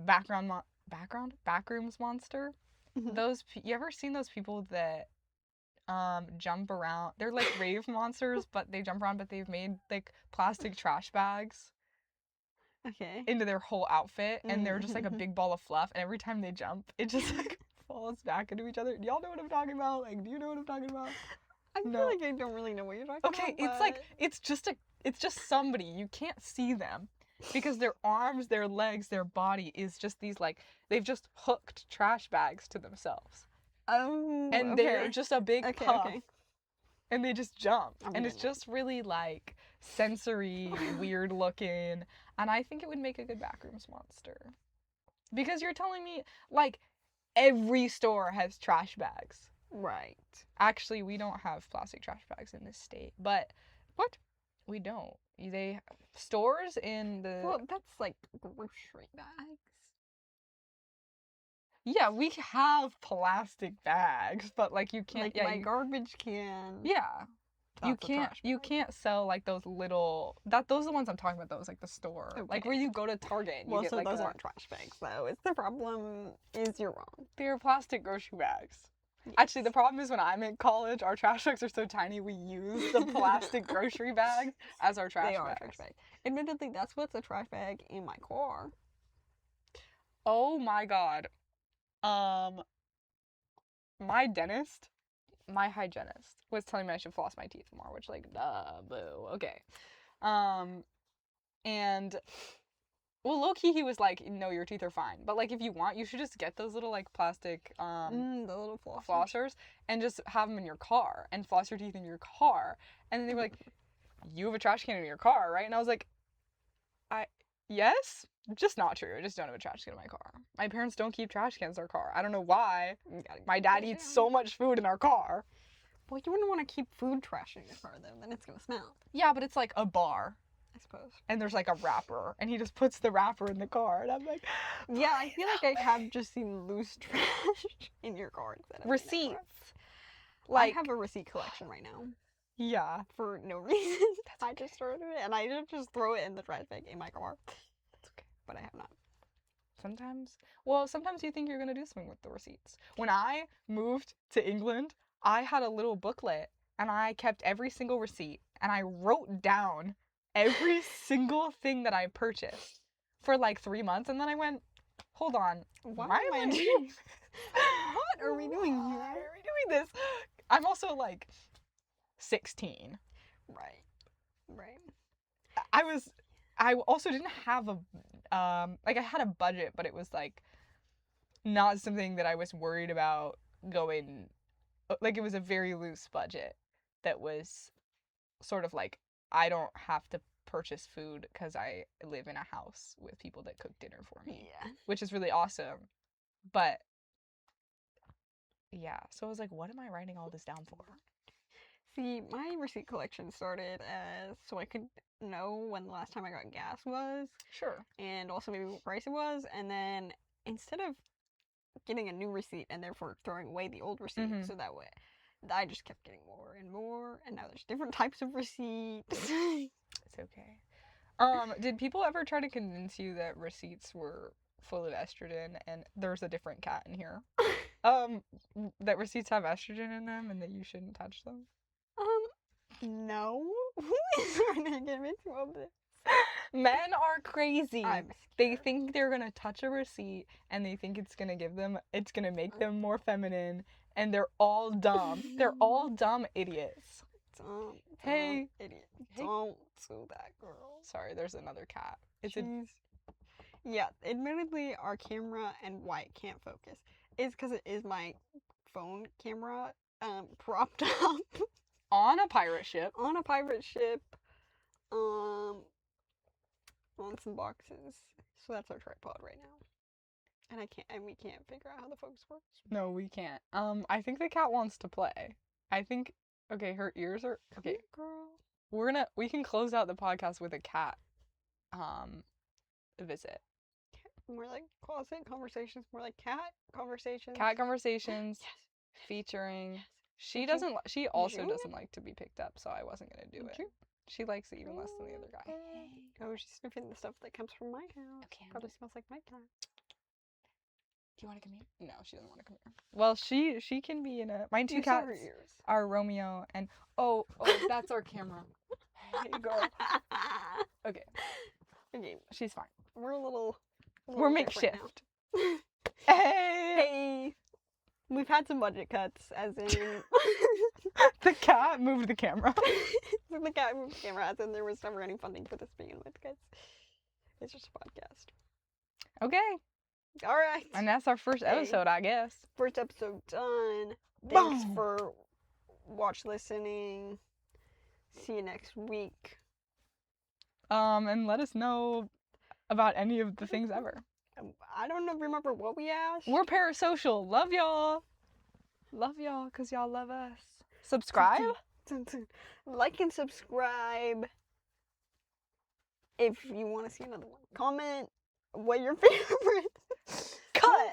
Speaker 2: Backrooms monster? You ever seen those people that jump around? They're like rave monsters, but they jump around, but they've made like plastic trash bags.
Speaker 1: Okay.
Speaker 2: Into their whole outfit, and they're just like a big ball of fluff, and every time they jump, it just like falls back into each other. Do y'all know what I'm talking about? Like, do you know what I'm talking about?
Speaker 1: I feel like I don't really know what you're talking about.
Speaker 2: Okay, it's like, it's just somebody. You can't see them. Because their arms, their legs, their body is just these, like, they've just hooked trash bags to themselves.
Speaker 1: Oh,
Speaker 2: And
Speaker 1: okay.
Speaker 2: they're just a big puff.
Speaker 1: Okay.
Speaker 2: And they just jump. And it's just really, like, sensory, weird looking. And I think it would make a good Backrooms monster. Because you're telling me, like, every store has trash bags.
Speaker 1: Right.
Speaker 2: Actually, we don't have plastic trash bags in this state. But, what? We don't. They stores in the...
Speaker 1: Well, that's like grocery bags.
Speaker 2: Yeah, we have plastic bags, but like you can't...
Speaker 1: Like my garbage can.
Speaker 2: Yeah. You can't sell like those little... those are the ones I'm talking about, those like the store.
Speaker 1: Okay.
Speaker 2: Like where you go to Target and you get
Speaker 1: so
Speaker 2: like
Speaker 1: those aren't trash bags though. It's the problem is you're wrong.
Speaker 2: They're plastic grocery bags.
Speaker 1: Yes.
Speaker 2: Actually, the problem is when I'm in college, our trash bags are so tiny, we use the plastic grocery bags as our trash bags.
Speaker 1: They are trash bags. Admittedly, that's what's a trash bag in my car.
Speaker 2: Oh my god. My dentist, my hygienist, was telling me I should floss my teeth more, which, like, duh, boo, okay. And, well, low-key, he was like, no, your teeth are fine. But, like, if you want, you should just get those little, like, plastic,
Speaker 1: the little
Speaker 2: flossers, and just have them in your car, and floss your teeth in your car. And then they were like, you have a trash can in your car, right? And I was like, yes? Just not true. I just don't have a trash can in my car. My parents don't keep trash cans in their car. I don't know why. My dad eats so much food in our car.
Speaker 1: Well, you wouldn't want to keep food trash in your car, though. Then it's going to smell.
Speaker 2: Yeah, but it's like a bar.
Speaker 1: I suppose.
Speaker 2: And there's like a wrapper. And he just puts the wrapper in the car. And I'm like...
Speaker 1: Yeah, I feel like I have just seen loose trash in your car.
Speaker 2: Receipts.
Speaker 1: Like, I have a receipt collection right now.
Speaker 2: Yeah.
Speaker 1: For no reason. I just started it. And I just throw it in the trash bag in my car. It's okay. But I have not.
Speaker 2: Sometimes you think you're going to do something with the receipts. When I moved to England, I had a little booklet and I kept every single receipt and I wrote down every single thing that I purchased for like 3 months, and then I went, hold on, why am I doing
Speaker 1: What are we doing here?
Speaker 2: Why are we doing this? I'm also like 16.
Speaker 1: Right.
Speaker 2: I also didn't have a like I had a budget, but it was like not something that I was worried about going, like it was a very loose budget that was sort of like, I don't have to purchase food because I live in a house with people that cook dinner for me.
Speaker 1: Yeah.
Speaker 2: Which is really awesome. But yeah, so I was like, what am I writing all this down for?
Speaker 1: See, my receipt collection started as so I could know when the last time I got gas was.
Speaker 2: Sure.
Speaker 1: And also maybe what price it was. And then instead of getting a new receipt and therefore throwing away the old receipt, so that way I just kept getting more and more. And now there's different types of receipts.
Speaker 2: It's okay. Did people ever try to convince you that receipts were full of estrogen and there's a different cat in here? That receipts have estrogen in them and that you shouldn't touch them?
Speaker 1: No. Who is trying to get me to all this?
Speaker 2: Men are crazy.
Speaker 1: I'm scared.
Speaker 2: They think they're gonna touch a receipt and they think it's gonna make them more feminine, and they're all dumb. They're all dumb idiots. Hey.
Speaker 1: Idiot. Don't sue that girl.
Speaker 2: Sorry, there's another cat.
Speaker 1: Yeah, admittedly, our camera and why it can't focus is because it is my phone camera propped up.
Speaker 2: On a pirate ship.
Speaker 1: On a pirate ship. On some boxes. So that's our tripod right now. And we can't figure out how the focus works.
Speaker 2: No, we can't. I think the cat wants to play. I think, okay, her ears are, okay.
Speaker 1: Girl.
Speaker 2: We can close out the podcast with a cat, visit.
Speaker 1: More like closet conversations, more like cat conversations.
Speaker 2: Cat conversations.
Speaker 1: Yes.
Speaker 2: Featuring.
Speaker 1: Yes.
Speaker 2: She also doesn't like to be picked up, so I wasn't gonna do it.
Speaker 1: You?
Speaker 2: She likes it even less than the other guy.
Speaker 1: Oh, she's sniffing the stuff that comes from my house.
Speaker 2: Okay.
Speaker 1: Probably smells like my cat.
Speaker 2: Do you want to come here? No, she doesn't want to come here. Well, she can be in a... My two cats are Romeo and... Oh, that's our camera. Hey, girl. Okay. She's fine.
Speaker 1: We're a little
Speaker 2: We're makeshift.
Speaker 1: now.
Speaker 2: Hey!
Speaker 1: We've had some budget cuts, as in
Speaker 2: The cat moved the camera.
Speaker 1: the cat moved the camera, as in there was never any funding for this to begin with, because it's just a podcast.
Speaker 2: Okay.
Speaker 1: All right.
Speaker 2: And that's our first episode, I guess.
Speaker 1: First episode done.
Speaker 2: Boom.
Speaker 1: Thanks for listening. See you next week.
Speaker 2: And let us know about any of the things ever.
Speaker 1: I don't remember what we asked.
Speaker 2: We're parasocial. Love y'all. Love y'all because y'all love us. Subscribe?
Speaker 1: Like and subscribe. If you want to see another one. Comment what your favorite. Cut!